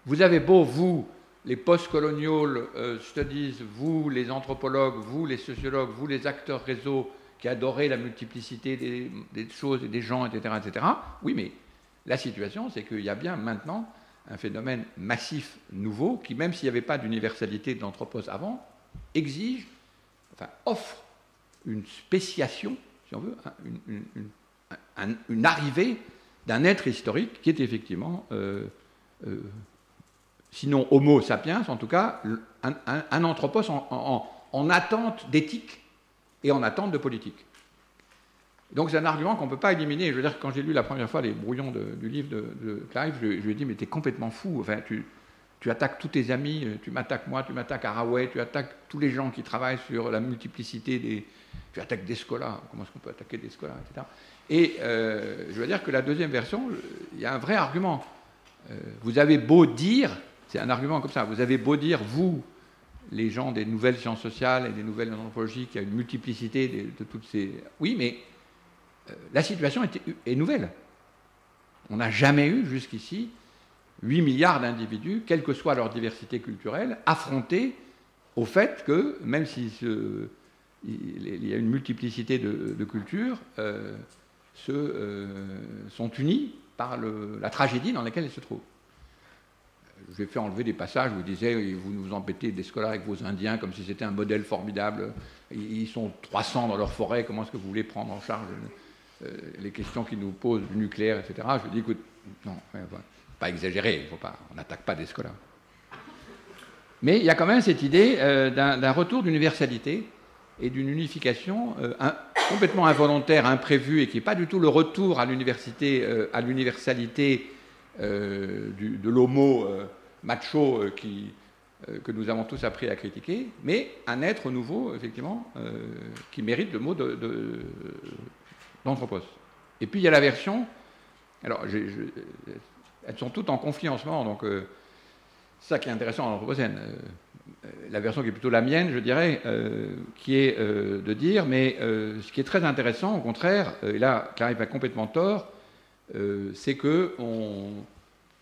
Vous avez beau, vous, les post-colonial studies, vous, les anthropologues, vous, les sociologues, vous, les acteurs réseau, qui adoraient la multiplicité des choses et des gens, etc., etc. Oui, mais la situation, c'est qu'il y a bien maintenant un phénomène massif nouveau qui, même s'il n'y avait pas d'universalité de l'anthropos avant, exige, enfin offre une spéciation, si on veut, une arrivée d'un être historique qui est effectivement, sinon homo sapiens, en tout cas, un anthropos en attente d'éthique et en attente de politique. Donc c'est un argument qu'on ne peut pas éliminer. Je veux dire, quand j'ai lu la première fois les brouillons du livre de Clive, je lui ai dit, mais t'es complètement fou. Enfin, tu attaques tous tes amis, tu m'attaques moi, tu m'attaques Haraway, tu attaques tous les gens qui travaillent sur la multiplicité des... Tu attaques Descola, comment est-ce qu'on peut attaquer Descola, etc. Et je veux dire que la deuxième version, il y a un vrai argument. Vous avez beau dire, c'est un argument comme ça, vous avez beau dire, vous, les gens des nouvelles sciences sociales et des nouvelles anthropologies, qu'il y a une multiplicité de toutes ces... Oui, mais la situation est nouvelle. On n'a jamais eu jusqu'ici 8 milliards d'individus, quelle que soit leur diversité culturelle, affrontés au fait que, même s'ils il y a une multiplicité de cultures, sont unies par la tragédie dans laquelle elles se trouvent. J'ai fait enlever des passages où il disait vous nous embêtez des scolaires avec vos Indiens comme si c'était un modèle formidable. Ils sont 300 dans leur forêt, comment est-ce que vous voulez prendre en charge les questions qu'ils nous posent du nucléaire, etc. Je dis écoute, non, pas exagérer, on n'attaque pas des scolaires. Mais il y a quand même cette idée d'un retour d'universalité et d'une unification complètement involontaire, imprévue, et qui n'est pas du tout le retour à l'université, à l'universalité de l'homo macho que nous avons tous appris à critiquer, mais un être nouveau, effectivement, qui mérite le mot d'anthropos. Et puis il y a la version, alors elles sont toutes en conflit en ce moment, donc c'est ça qui est intéressant en anthropocène. La version qui est plutôt la mienne, je dirais, qui est de dire, mais ce qui est très intéressant, au contraire, et là, Clive a complètement tort, c'est qu'on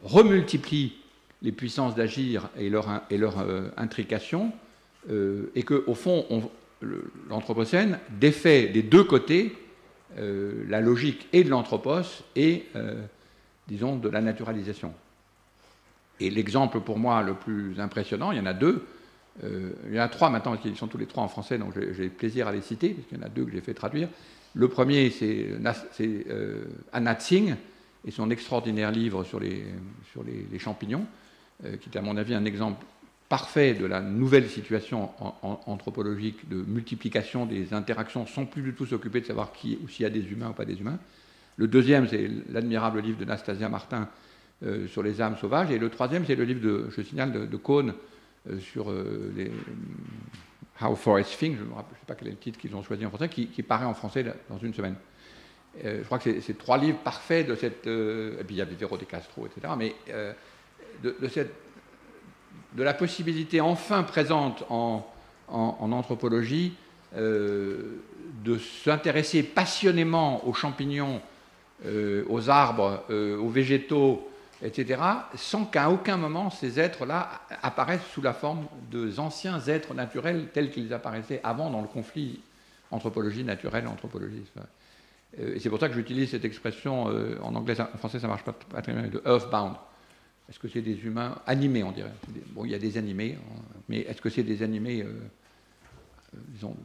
remultiplie les puissances d'agir et leur intrication, et qu'au fond, l'anthropocène défait des deux côtés la logique et de l'anthropos et, disons, de la naturalisation. Et l'exemple pour moi le plus impressionnant, il y en a deux, il y en a trois maintenant, parce qu'ils sont tous les trois en français, donc j'ai plaisir à les citer, parce qu'il y en a deux que j'ai fait traduire. Le premier, c'est Anna Tsing et son extraordinaire livre sur les champignons, qui est à mon avis un exemple parfait de la nouvelle situation anthropologique de multiplication des interactions sans plus du tout s'occuper de savoir s'il y a des humains ou pas des humains. Le deuxième, c'est l'admirable livre de Nastasia Martin sur les âmes sauvages. Et le troisième, c'est le livre, je signale, de Cohn sur les How Forests Think, je ne sais pas quel est le titre qu'ils ont choisi en français, qui paraît en français dans une semaine. Je crois que c'est trois livres parfaits de cette... et puis il y a Vivero de Castro, etc. Mais de la possibilité enfin présente en anthropologie de s'intéresser passionnément aux champignons, aux arbres, aux végétaux, etc., sans qu'à aucun moment ces êtres-là apparaissent sous la forme d'anciens êtres naturels tels qu'ils apparaissaient avant dans le conflit anthropologie naturelle et anthropologie. Et c'est pour ça que j'utilise cette expression en anglais, en français ça ne marche pas très bien, de earthbound. Est-ce que c'est des humains animés, on dirait? Bon, il y a des animés, mais est-ce que c'est des animés, disons,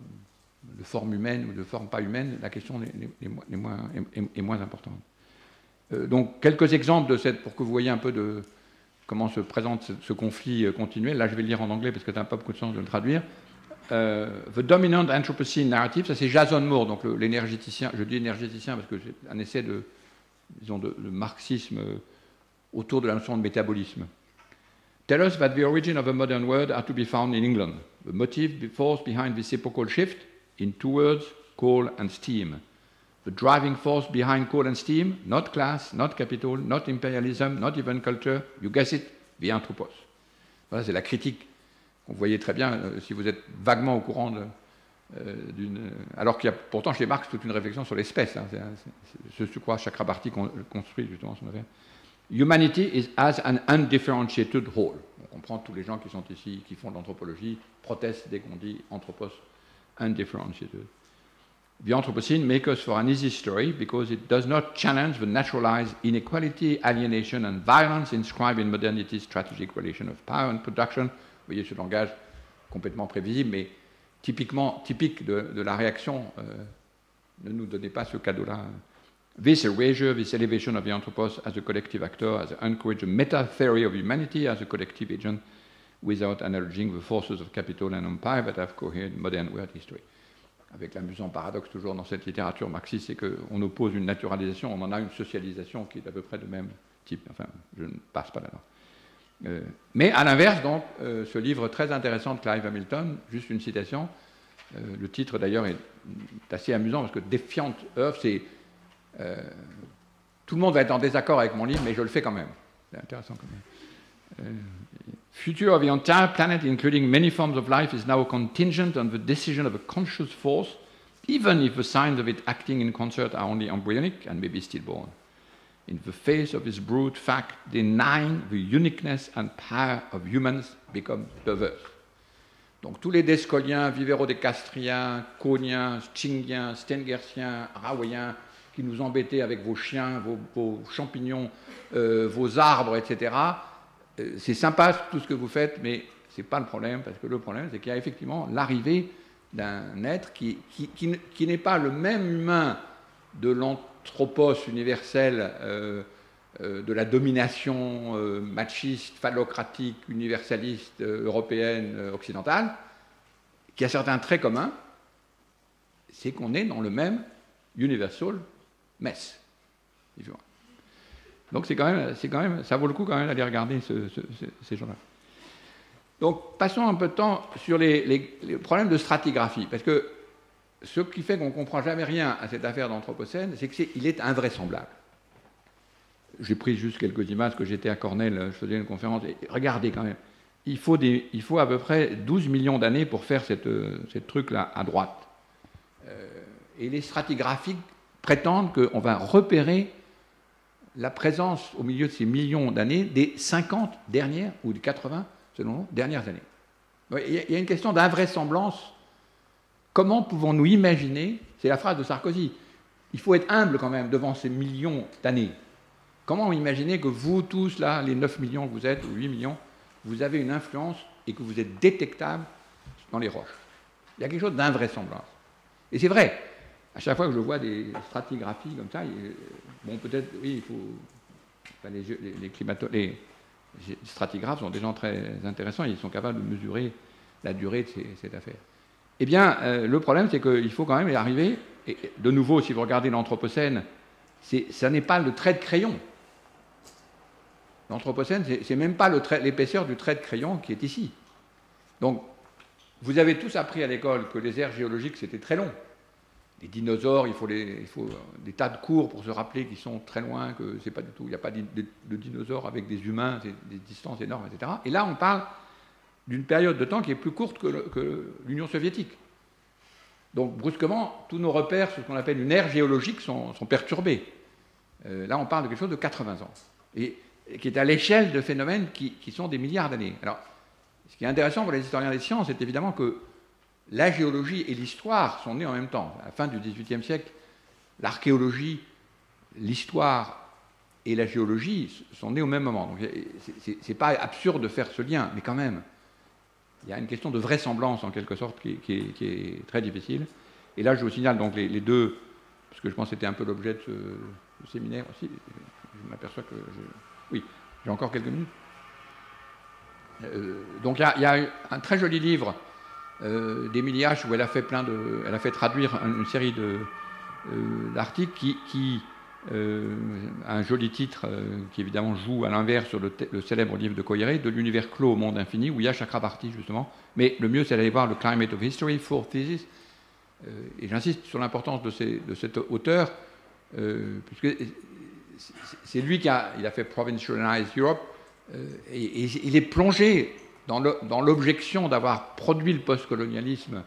de forme humaine ou de forme pas humaine? La question est moins importante. Donc, quelques exemples de cette, pour que vous voyez un peu de comment se présente ce conflit continuel. Là, je vais le lire en anglais parce que ça n'a pas beaucoup de sens de le traduire. The Dominant Anthropocene Narrative, ça c'est Jason Moore, donc l'énergéticien. Je dis énergéticien parce que c'est un essai de marxisme autour de la notion de métabolisme. Tell us that the origin of a modern word are to be found in England. The motive, the force behind this epochal shift, in two words, coal and steam. The driving force behind coal and steam, not class, not capital, not imperialism, not even culture, you guess it, the anthropos. Voilà, c'est la critique. Vous voyez très bien, si vous êtes vaguement au courant d'une... Alors qu'il y a pourtant chez Marx toute une réflexion sur l'espèce. Hein, c'est ce sur quoi Chakrabarty construit justement son affaire. Humanity is as an undifferentiated whole. On comprend tous les gens qui sont ici, qui font de l'anthropologie, protestent dès qu'on dit anthropos, undifferentiated. The Anthropocene makes us for an easy story because it does not challenge the naturalized inequality, alienation and violence inscribed in modernity's strategic relation of power and production. Vous voyez ce langage complètement prévisible, mais typique de la réaction. Ne nous donnez pas ce cadeau-là. This erasure, this elevation of the anthropos as a collective actor, has encouraged a meta-theory of humanity as a collective agent without acknowledging the forces of capital and empire that have cohered modern world history. Avec l'amusant paradoxe toujours dans cette littérature marxiste, c'est qu'on oppose une naturalisation, on en a une socialisation qui est à peu près de même type. Enfin, je ne passe pas là-dedans. Mais à l'inverse, donc, ce livre très intéressant de Clive Hamilton, juste une citation, le titre d'ailleurs est assez amusant parce que Defiant Earth, c'est... tout le monde va être en désaccord avec mon livre, mais je le fais quand même. C'est intéressant quand même. Future of the entire planet, including many forms of life, is now contingent on the decision of a conscious force, even if the signs of it acting in concert are only embryonic and maybe stillborn. In the face of this brute fact, denying the uniqueness and power of humans becomes perverse. Donc tous les Descoliens, Vivérodécastriens, Coniens, Tchingiens, Stengersiens, Raouyens, qui nous embêtaient avec vos chiens, vos champignons, vos arbres, etc. C'est sympa tout ce que vous faites, mais ce n'est pas le problème, parce que le problème, c'est qu'il y a effectivement l'arrivée d'un être qui n'est pas le même humain de l'anthropos universel, de la domination machiste, phallocratique, universaliste, européenne, occidentale, qui a certains traits communs, c'est qu'on est dans le même universal mess. Donc c'est quand même, ça vaut le coup quand même d'aller regarder ces gens-là. Donc passons un peu de temps sur les problèmes de stratigraphie, parce que ce qui fait qu'on ne comprend jamais rien à cette affaire d'Anthropocène, c'est qu'il est invraisemblable. J'ai pris juste quelques images, que j'étais à Cornell, je faisais une conférence, et regardez quand même, il faut à peu près 12 millions d'années pour faire cette truc-là à droite. Et les stratigraphiques prétendent qu'on va repérer la présence au milieu de ces millions d'années des 50 dernières, ou des 80, selon nous, dernières années. Il y a une question d'invraisemblance. Comment pouvons-nous imaginer, c'est la phrase de Sarkozy, il faut être humble quand même devant ces millions d'années. Comment imaginer que vous tous, là, les 9 millions que vous êtes, ou 8 millions, vous avez une influence et que vous êtes détectable dans les roches? Il y a quelque chose d'invraisemblance. Et c'est vrai, à chaque fois que je vois des stratigraphies comme ça, bon, peut-être, oui, il faut... Enfin, les stratigraphes sont des gens très intéressants, ils sont capables de mesurer la durée de cette affaire. Eh bien, le problème, c'est qu'il faut quand même y arriver, et de nouveau, si vous regardez l'Anthropocène, ça n'est pas le trait de crayon. L'Anthropocène, c'est même pas l'épaisseur du trait de crayon qui est ici. Donc, vous avez tous appris à l'école que les aires géologiques, c'était très long. Les dinosaures, il faut des tas de cours pour se rappeler qu'ils sont très loin, que c'est pas du tout, il n'y a pas de dinosaures avec des humains, c'est des distances énormes, etc. Et là, on parle d'une période de temps qui est plus courte que l'Union soviétique. Donc, brusquement, tous nos repères, ce qu'on appelle une ère géologique, sont perturbés. Là, on parle de quelque chose de 80 ans, et qui est à l'échelle de phénomènes qui sont des milliards d'années. Alors, ce qui est intéressant pour les historiens des sciences, c'est évidemment que la géologie et l'histoire sont nées en même temps. À la fin du XVIIIe siècle, l'archéologie, l'histoire et la géologie sont nées au même moment. Donc, c'est pas absurde de faire ce lien, mais quand même, il y a une question de vraisemblance, en quelque sorte, qui est très difficile. Et là, je vous signale donc les deux, parce que je pense que c'était un peu l'objet de ce séminaire aussi. Je m'aperçois que... Oui, j'ai encore quelques minutes. Donc, il y a un très joli livre d'Émilie H, où elle a fait traduire une série d'articles qui a un joli titre qui évidemment joue à l'inverse sur le célèbre livre de Coiré, De l'univers clos au monde infini, où il y a Chakrabarty justement. Mais le mieux, c'est d'aller voir le Climate of History, Four Theses. Et j'insiste sur l'importance de cet auteur, puisque c'est lui il a fait Provincialized Europe, et il est plongé dans l'objection d'avoir produit le postcolonialisme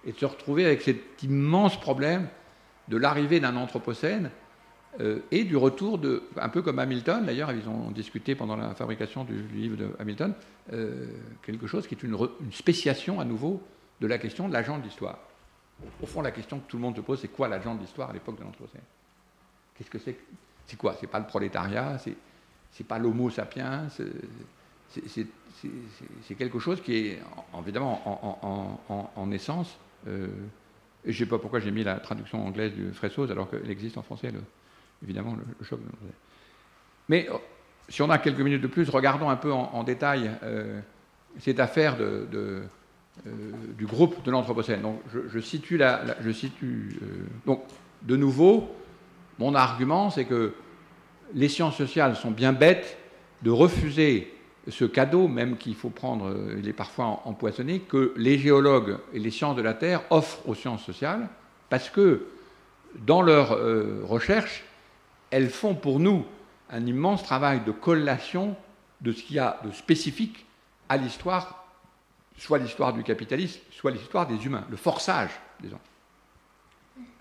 et de se retrouver avec cet immense problème de l'arrivée d'un anthropocène et du retour un peu comme Hamilton, d'ailleurs, ils ont discuté pendant la fabrication du livre de Hamilton, quelque chose qui est une spéciation à nouveau de la question de l'agent de l'histoire. Au fond, la question que tout le monde se pose, c'est quoi l'agent de l'histoire à l'époque de l'anthropocène? Qu'est-ce que c'est? C'est quoi? C'est pas le prolétariat, c'est pas l'homo sapiens, c'est quelque chose qui est évidemment en essence. Et je ne sais pas pourquoi j'ai mis la traduction anglaise du Fressoz alors qu'elle existe en français, évidemment, le choc. Mais si on a quelques minutes de plus, regardons un peu en détail cette affaire du groupe de l'Anthropocène. Donc, je situe donc, de nouveau, mon argument, c'est que les sciences sociales sont bien bêtes de refuser ce cadeau, même qu'il faut prendre, il est parfois empoisonné, que les géologues et les sciences de la Terre offrent aux sciences sociales, parce que dans leurs recherches, elles font pour nous un immense travail de collation de ce qu'il y a de spécifique à l'histoire, soit l'histoire du capitalisme, soit l'histoire des humains, le forçage des gens.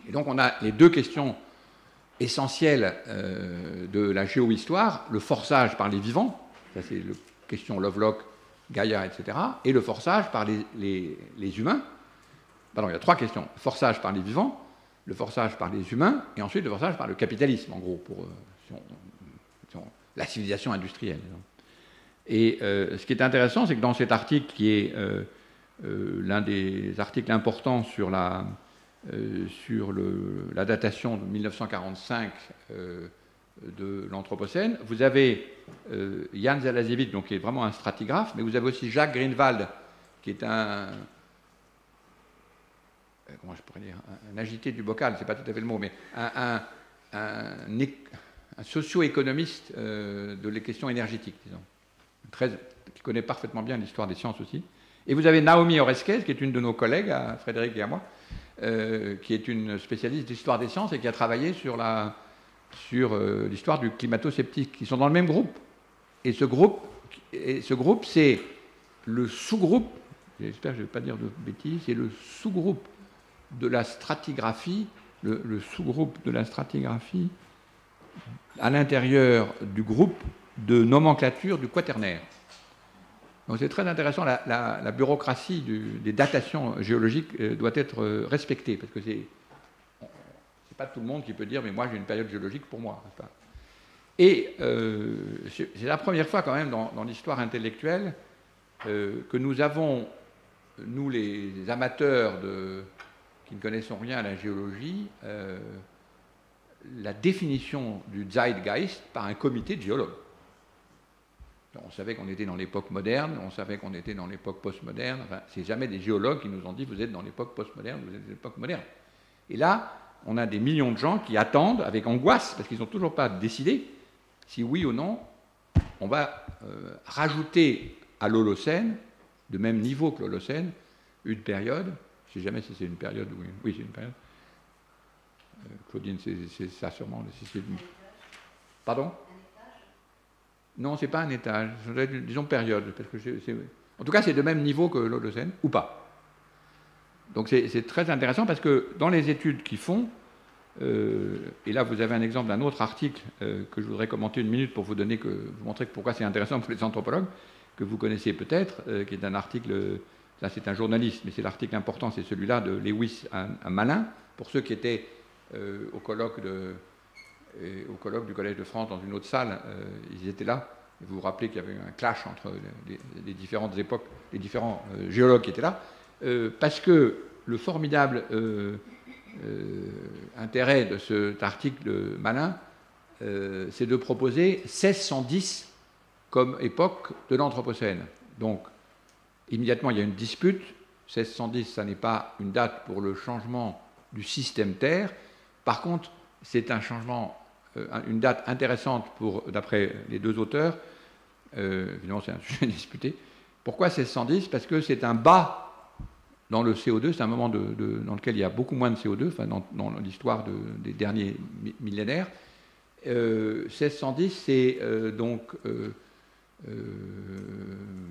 Et donc on a les deux questions essentielles de la géohistoire, le forçage par les vivants, ça c'est la question Lovelock Gaïa, etc., et le forçage par les humains. Pardon, il y a 3 questions. Le forçage par les vivants, le forçage par les humains, et ensuite le forçage par le capitalisme, en gros, pour la civilisation industrielle. Et ce qui est intéressant, c'est que dans cet article, qui est l'un des articles importants sur la datation de 1945 de l'Anthropocène, vous avez Jan Zalasiewicz, donc, qui est vraiment un stratigraphe, mais vous avez aussi Jacques Greenwald, qui est comment je pourrais dire, un agité du bocal, c'est pas tout à fait le mot, mais un socio-économiste de les questions énergétiques, disons, qui connaît parfaitement bien l'histoire des sciences aussi. Et vous avez Naomi Oreskes, qui est une de nos collègues, à Frédéric et à moi, qui est une spécialiste d'histoire des sciences et qui a travaillé sur l'histoire du climato-sceptique. Ils sont dans le même groupe. Et ce groupe, c'est le sous-groupe, j'espère que je ne vais pas dire de bêtises, c'est le sous-groupe de la stratigraphie, le sous-groupe de la stratigraphie à l'intérieur du groupe de nomenclature du quaternaire. Donc c'est très intéressant, la bureaucratie des datations géologiques doit être respectée, parce que c'est pas tout le monde qui peut dire « mais moi j'ai une période géologique pour moi ». Et c'est la première fois quand même dans l'histoire intellectuelle que nous avons, nous les amateurs qui ne connaissons rien à la géologie, la définition du Zeitgeist par un comité de géologues. On savait qu'on était dans l'époque moderne, on savait qu'on était dans l'époque postmoderne. Enfin, c'est jamais des géologues qui nous ont dit vous êtes dans l'époque postmoderne, vous êtes dans l'époque moderne. Et là, on a des millions de gens qui attendent avec angoisse, parce qu'ils n'ont toujours pas décidé si oui ou non on va rajouter à l'Holocène, de même niveau que l'Holocène, une période. Je ne sais jamais si c'est une période ou oui, c'est une période. Claudine, c'est ça sûrement. Pardon ? Non, ce n'est pas un étage, disons période. Parce que en tout cas, c'est de même niveau que l'Holocène, ou pas. Donc c'est très intéressant parce que dans les études qu'ils font, et là vous avez un exemple d'un autre article que je voudrais commenter une minute pour vous montrer pourquoi c'est intéressant pour les anthropologues, que vous connaissez peut-être, qui est un article, là c'est un journaliste, mais c'est l'article important, c'est celui-là de Lewis à Malin, pour ceux qui étaient au colloque du Collège de France dans une autre salle, ils étaient là. Et vous vous rappelez qu'il y avait eu un clash entre les différentes époques, les différents géologues qui étaient là, parce que le formidable intérêt de cet article de Malin, c'est de proposer 1610 comme époque de l'Anthropocène. Donc, immédiatement, il y a une dispute. 1610, ça n'est pas une date pour le changement du système Terre. Par contre, c'est un changement, une date intéressante d'après les deux auteurs. Évidemment, c'est un sujet disputé. Pourquoi 1610 ? Parce que c'est un bas dans le CO2, c'est un moment dans lequel il y a beaucoup moins de CO2, enfin dans l'histoire des derniers millénaires. 1610, c'est donc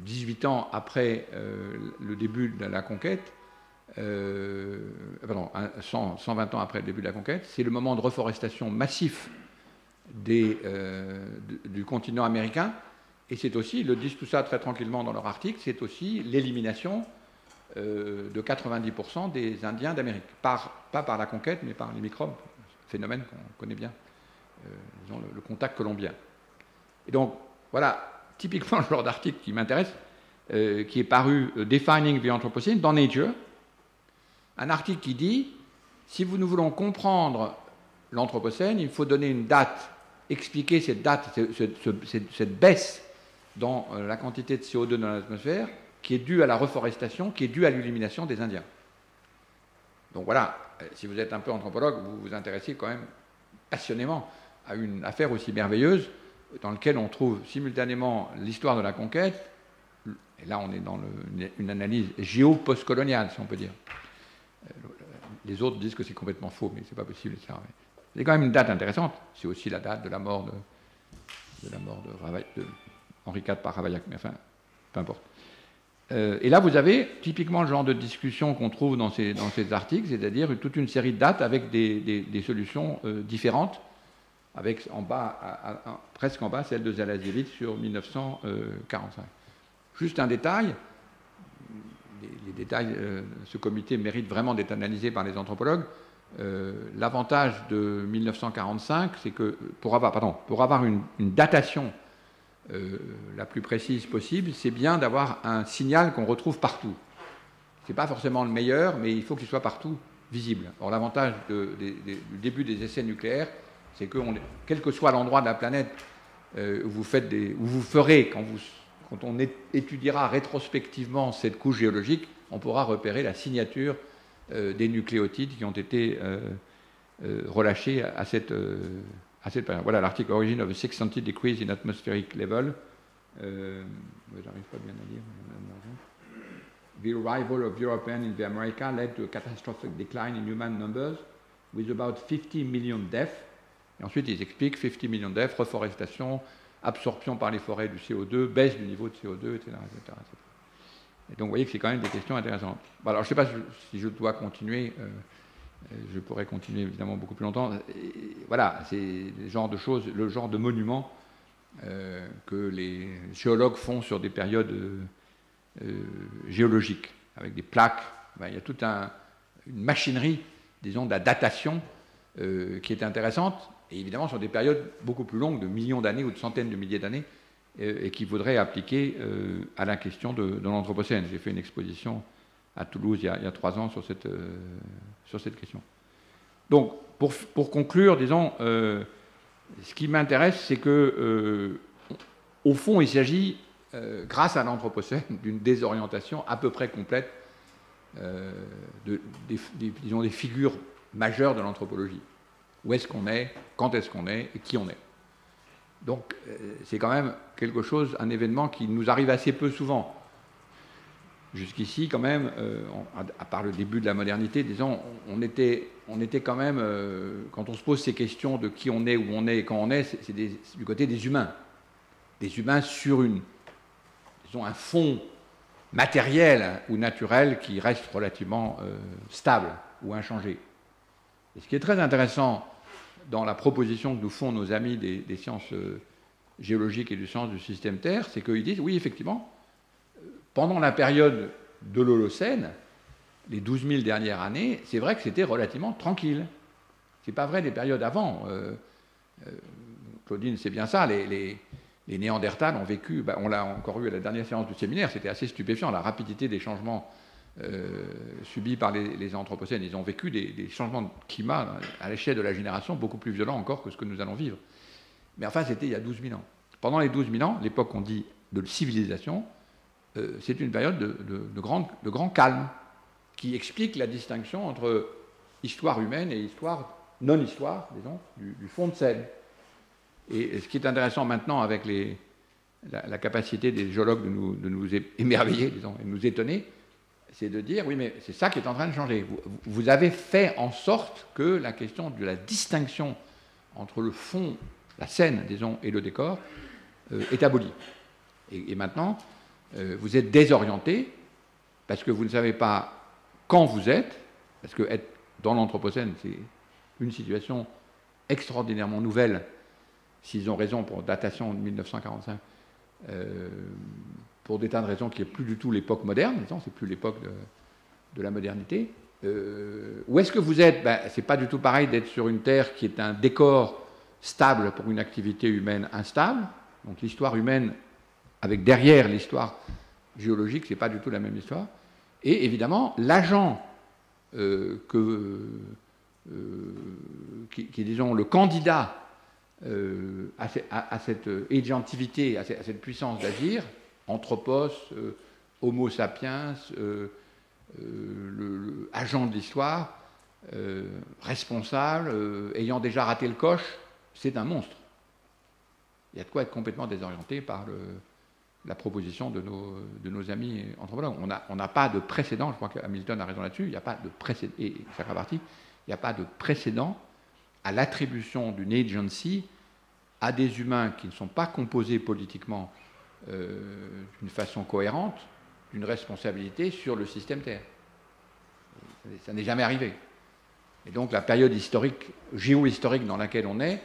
18 ans après le début de la conquête, 120 ans après le début de la conquête, c'est le moment de reforestation massif du continent américain, et c'est aussi, ils le disent tout ça très tranquillement dans leur article, c'est aussi l'élimination de 90% des Indiens d'Amérique, pas par la conquête, mais par les microbes, phénomène qu'on connaît bien, disons le contact colombien. Et donc, voilà, typiquement le genre d'article qui m'intéresse, qui est paru Defining the Anthropocene dans Nature, un article qui dit, si nous voulons comprendre l'Anthropocène, il faut donner une date, expliquer cette date, cette baisse dans la quantité de CO2 dans l'atmosphère, qui est due à la reforestation, qui est due à l'élimination des Indiens. Donc voilà, si vous êtes un peu anthropologue, vous vous intéressez quand même passionnément à une affaire aussi merveilleuse, dans laquelle on trouve simultanément l'histoire de la conquête, et là on est dans une analyse géo-postcoloniale, si on peut dire. Les autres disent que c'est complètement faux, mais c'est pas possible. C'est quand même une date intéressante. C'est aussi la date de la mort de Henri IV par Ravaillac, mais enfin, peu importe. Et là, vous avez typiquement le genre de discussion qu'on trouve dans ces articles, c'est-à-dire toute une série de dates avec des solutions différentes, avec presque en bas celle de Zalasiewicz sur 1945. Juste un détail, les détails, ce comité mérite vraiment d'être analysé par les anthropologues. L'avantage de 1945, c'est que pour avoir une datation la plus précise possible, c'est bien d'avoir un signal qu'on retrouve partout. Ce n'est pas forcément le meilleur, mais il faut qu'il soit partout visible. Or, l'avantage du début des essais nucléaires, c'est que quel que soit l'endroit de la planète où vous ferez, quand on étudiera rétrospectivement cette couche géologique, on pourra repérer la signature des nucléotides qui ont été relâchés à cette période. Voilà l'article Origin of a 6 cm decrease in atmospheric level. J'arrive pas bien à lire. The arrival of Europeans in the America led to a catastrophic decline in human numbers with about 50 million deaths. Et ensuite, ils expliquent 50 millions de deaths, reforestation, absorption par les forêts du CO2, baisse du niveau de CO2, etc. etc. Et donc, vous voyez que c'est quand même des questions intéressantes. Bon, alors, je ne sais pas si je dois continuer. Je pourrais continuer évidemment beaucoup plus longtemps. Et voilà, c'est le genre de choses, le genre de monuments que les géologues font sur des périodes géologiques, avec des plaques. Ben, il y a toute une machinerie, disons, de la datation qui est intéressante, et évidemment sur des périodes beaucoup plus longues, de millions d'années ou de centaines de milliers d'années, et qui voudraient appliquer à la question de l'Anthropocène. J'ai fait une exposition à Toulouse il y a 3 ans sur cette question. Donc, pour conclure, disons, ce qui m'intéresse, c'est que, au fond, il s'agit, grâce à l'Anthropocène, d'une désorientation à peu près complète disons, des figures majeures de l'anthropologie. Où est-ce qu'on est, quand est-ce qu'on est, et qui on est. Donc, c'est quand même quelque chose, un événement qui nous arrive assez peu souvent. Jusqu'ici, quand même, à part le début de la modernité, disons, on était quand même, quand on se pose ces questions de qui on est, où on est et quand on est, c'est du côté des humains. Des humains sur disons, un fond matériel ou naturel qui reste relativement stable ou inchangé. Et ce qui est très intéressant dans la proposition que nous font nos amis des sciences géologiques et des sciences du système Terre, c'est qu'ils disent, oui, effectivement, pendant la période de l'Holocène, les 12 000 dernières années, c'est vrai que c'était relativement tranquille. Ce n'est pas vrai des périodes avant. Claudine, c'est bien ça, les Néandertals ont vécu, on l'a encore eu à la dernière séance du séminaire, c'était assez stupéfiant, la rapidité des changements subis par les Anthropocènes. Ils ont vécu des changements de climat à l'échelle de la génération beaucoup plus violents encore que ce que nous allons vivre. Mais enfin, c'était il y a 12 000 ans. Pendant les 12 000 ans, l'époque qu'on dit de civilisation, c'est une période de grand calme qui explique la distinction entre histoire humaine et histoire non-histoire, disons, du fond de scène. Et ce qui est intéressant maintenant avec la capacité des géologues de nous émerveiller, disons, et de nous étonner, c'est de dire, oui, mais c'est ça qui est en train de changer. Vous avez fait en sorte que la question de la distinction entre le fond, la scène, disons, et le décor est abolie. Et maintenant, vous êtes désorienté parce que vous ne savez pas quand vous êtes, parce que être dans l'Anthropocène, c'est une situation extraordinairement nouvelle, s'ils ont raison pour datation de 1945, pour des tas de raisons qui n'est plus du tout l'époque moderne, disons, c'est plus l'époque de la modernité. Où est-ce que vous êtes? Ce n'est pas du tout pareil d'être sur une Terre qui est un décor stable pour une activité humaine instable. Donc l'histoire humaine, avec derrière l'histoire géologique, ce n'est pas du tout la même histoire. Et évidemment, l'agent qui est, disons, le candidat à cette agentivité, à cette puissance d'agir, anthropos, homo sapiens, agent de l'histoire, responsable, ayant déjà raté le coche, c'est un monstre. Il y a de quoi être complètement désorienté par la proposition de nos amis anthropologues. On n'a pas de précédent, je crois que Hamilton a raison là-dessus, il n'y a pas de précédent, et ça fait partie, il n'y a pas de précédent à l'attribution d'une agency à des humains qui ne sont pas composés politiquement d'une façon cohérente, d'une responsabilité sur le système Terre. Ça n'est jamais arrivé. Et donc la période historique, géohistorique dans laquelle on est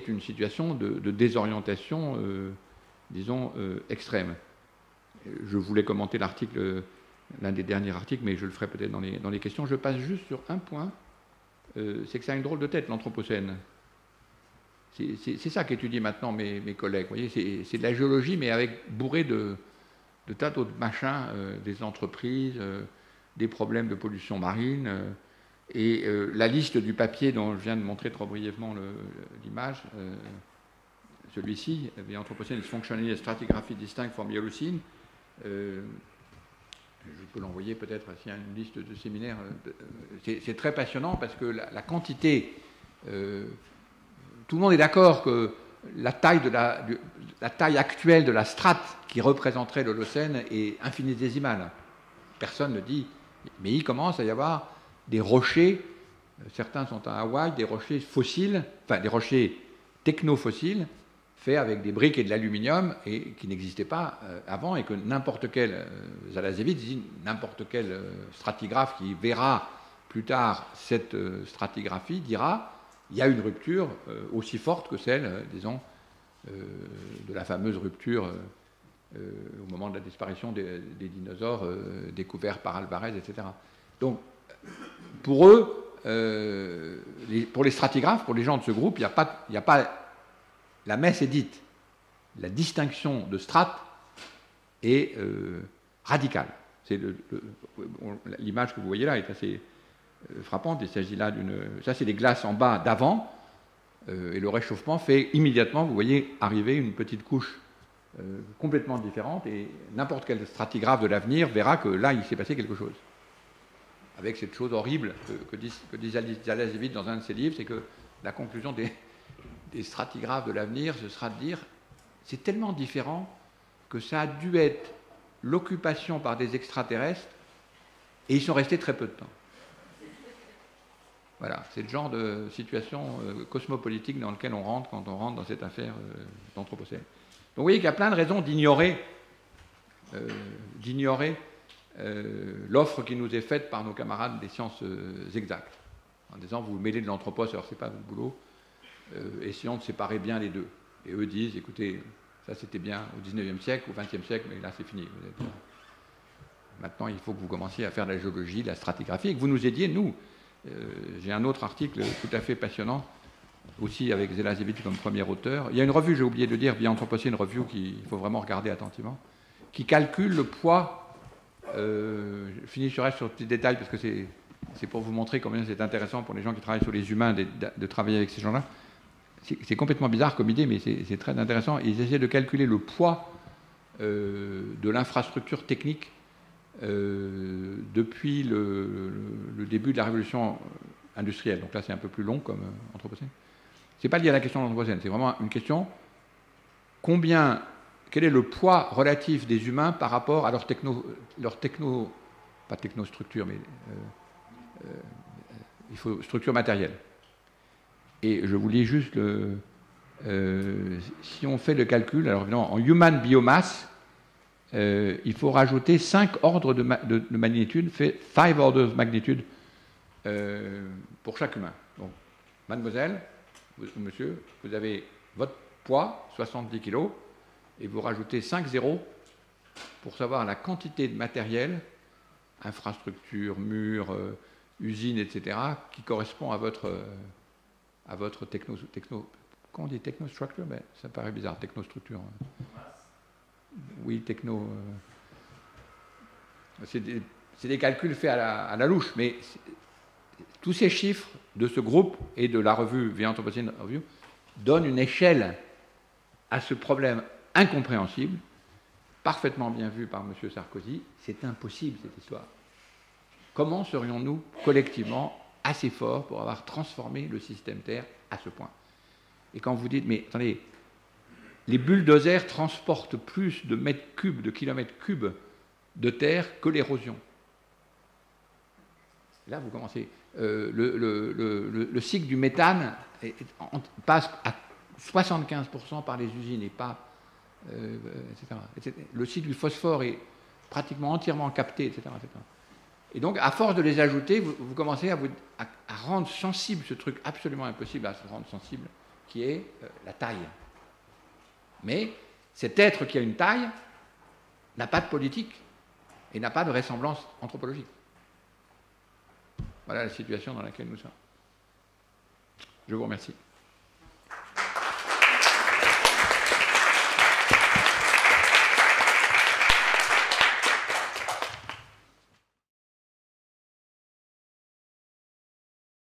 une situation de désorientation, disons, extrême. Je voulais commenter l'article, l'un des derniers articles, mais je le ferai peut-être dans les questions. Je passe juste sur un point, c'est que ça a une drôle de tête, l'Anthropocène. C'est ça qu'étudient maintenant mes collègues. Vous voyez, c'est de la géologie, mais bourré de tas d'autres machins, des entreprises, des problèmes de pollution marine. Et la liste du papier dont je viens de montrer trop brièvement l'image, celui-ci, The Anthropocene is functionally a stratigraphy distinct from Eocene. Je peux l'envoyer peut-être s'il y a une liste de séminaires. C'est très passionnant parce que la quantité, tout le monde est d'accord que la taille actuelle de la strate qui représenterait l'Holocène est infinitésimale. Personne ne dit, mais il commence à y avoir des rochers, certains sont à Hawaï, des rochers fossiles, enfin des rochers technofossiles, faits avec des briques et de l'aluminium, et qui n'existaient pas avant, et que n'importe quel, Zalazevitch dit, n'importe quel stratigraphe qui verra plus tard cette stratigraphie dira il y a une rupture aussi forte que celle, disons, de la fameuse rupture au moment de la disparition des dinosaures découverts par Alvarez, etc. Donc, pour eux, pour les stratigraphes, pour les gens de ce groupe, il n'y a pas la messe est dite. La distinction de strates est radicale. L'image que vous voyez là est assez frappante. Il s'agit là ça, c'est les glaces en bas d'avant, et le réchauffement fait immédiatement, vous voyez, arriver une petite couche complètement différente, et n'importe quel stratigraphe de l'avenir verra que là, il s'est passé quelque chose. Avec cette chose horrible que dit Zalazevitch dans un de ses livres, c'est que la conclusion des stratigraphes de l'avenir, ce sera de dire c'est tellement différent que ça a dû être l'occupation par des extraterrestres, et ils sont restés très peu de temps. Voilà, c'est le genre de situation cosmopolitique dans lequel on rentre quand on rentre dans cette affaire d'Anthropocène. Donc vous voyez qu'il y a plein de raisons d'ignorer l'offre qui nous est faite par nos camarades des sciences exactes, en disant vous mêlez de l'anthropos, alors c'est pas votre boulot, essayons de séparer bien les deux. Et eux disent écoutez, ça c'était bien au XIXe siècle, au XXe siècle, mais là c'est fini. Maintenant il faut que vous commenciez à faire de la géologie, de la stratigraphie, et que vous nous aidiez, nous. J'ai un autre article tout à fait passionnant, aussi avec Zalazevitch comme premier auteur. Il y a une revue, j'ai oublié de dire, The Anthropocene Review, qu'il faut vraiment regarder attentivement, qui calcule le poids. Je finis sur ce petit détail parce que c'est pour vous montrer combien c'est intéressant pour les gens qui travaillent sur les humains de travailler avec ces gens-là. C'est complètement bizarre comme idée, mais c'est très intéressant. Ils essaient de calculer le poids de l'infrastructure technique depuis le début de la révolution industrielle. Donc là, c'est un peu plus long comme Anthropocène. Ce n'est pas lié à la question de l'Anthropocène, c'est vraiment une question quel est le poids relatif des humains par rapport à leur pas technostructure, mais il faut structure matérielle. Et je vous lis juste si on fait le calcul, alors évidemment, en human biomass, il faut rajouter 5 ordres de magnitude, 5 orders of magnitude pour chaque humain. Donc, mademoiselle, monsieur, vous avez votre poids, 70 kg, et vous rajoutez 5 zéros pour savoir la quantité de matériel, infrastructure, murs, usines, etc., qui correspond à votre techno. Quand on dit technostructure, ben, ça paraît bizarre, technostructure. Oui, techno. C'est des calculs faits à la louche, mais tous ces chiffres de ce groupe et de la revue The Anthropocene Review donnent une échelle à ce problème incompréhensible, parfaitement bien vu par M. Sarkozy. C'est impossible cette histoire. Comment serions-nous collectivement assez forts pour avoir transformé le système Terre à ce point? Et quand vous dites, mais attendez, les bulldozers transportent plus de mètres cubes, de kilomètres cubes de terre que l'érosion. Là, vous commencez. Le cycle du méthane passe à 75% par les usines et pas, etc. Le cycle du phosphore est pratiquement entièrement capté, etc. Et donc, à force de les ajouter, vous commencez à rendre sensible ce truc absolument impossible à se rendre sensible, qui est la taille. Mais cet être qui a une taille n'a pas de politique et n'a pas de ressemblance anthropologique. Voilà la situation dans laquelle nous sommes. Je vous remercie.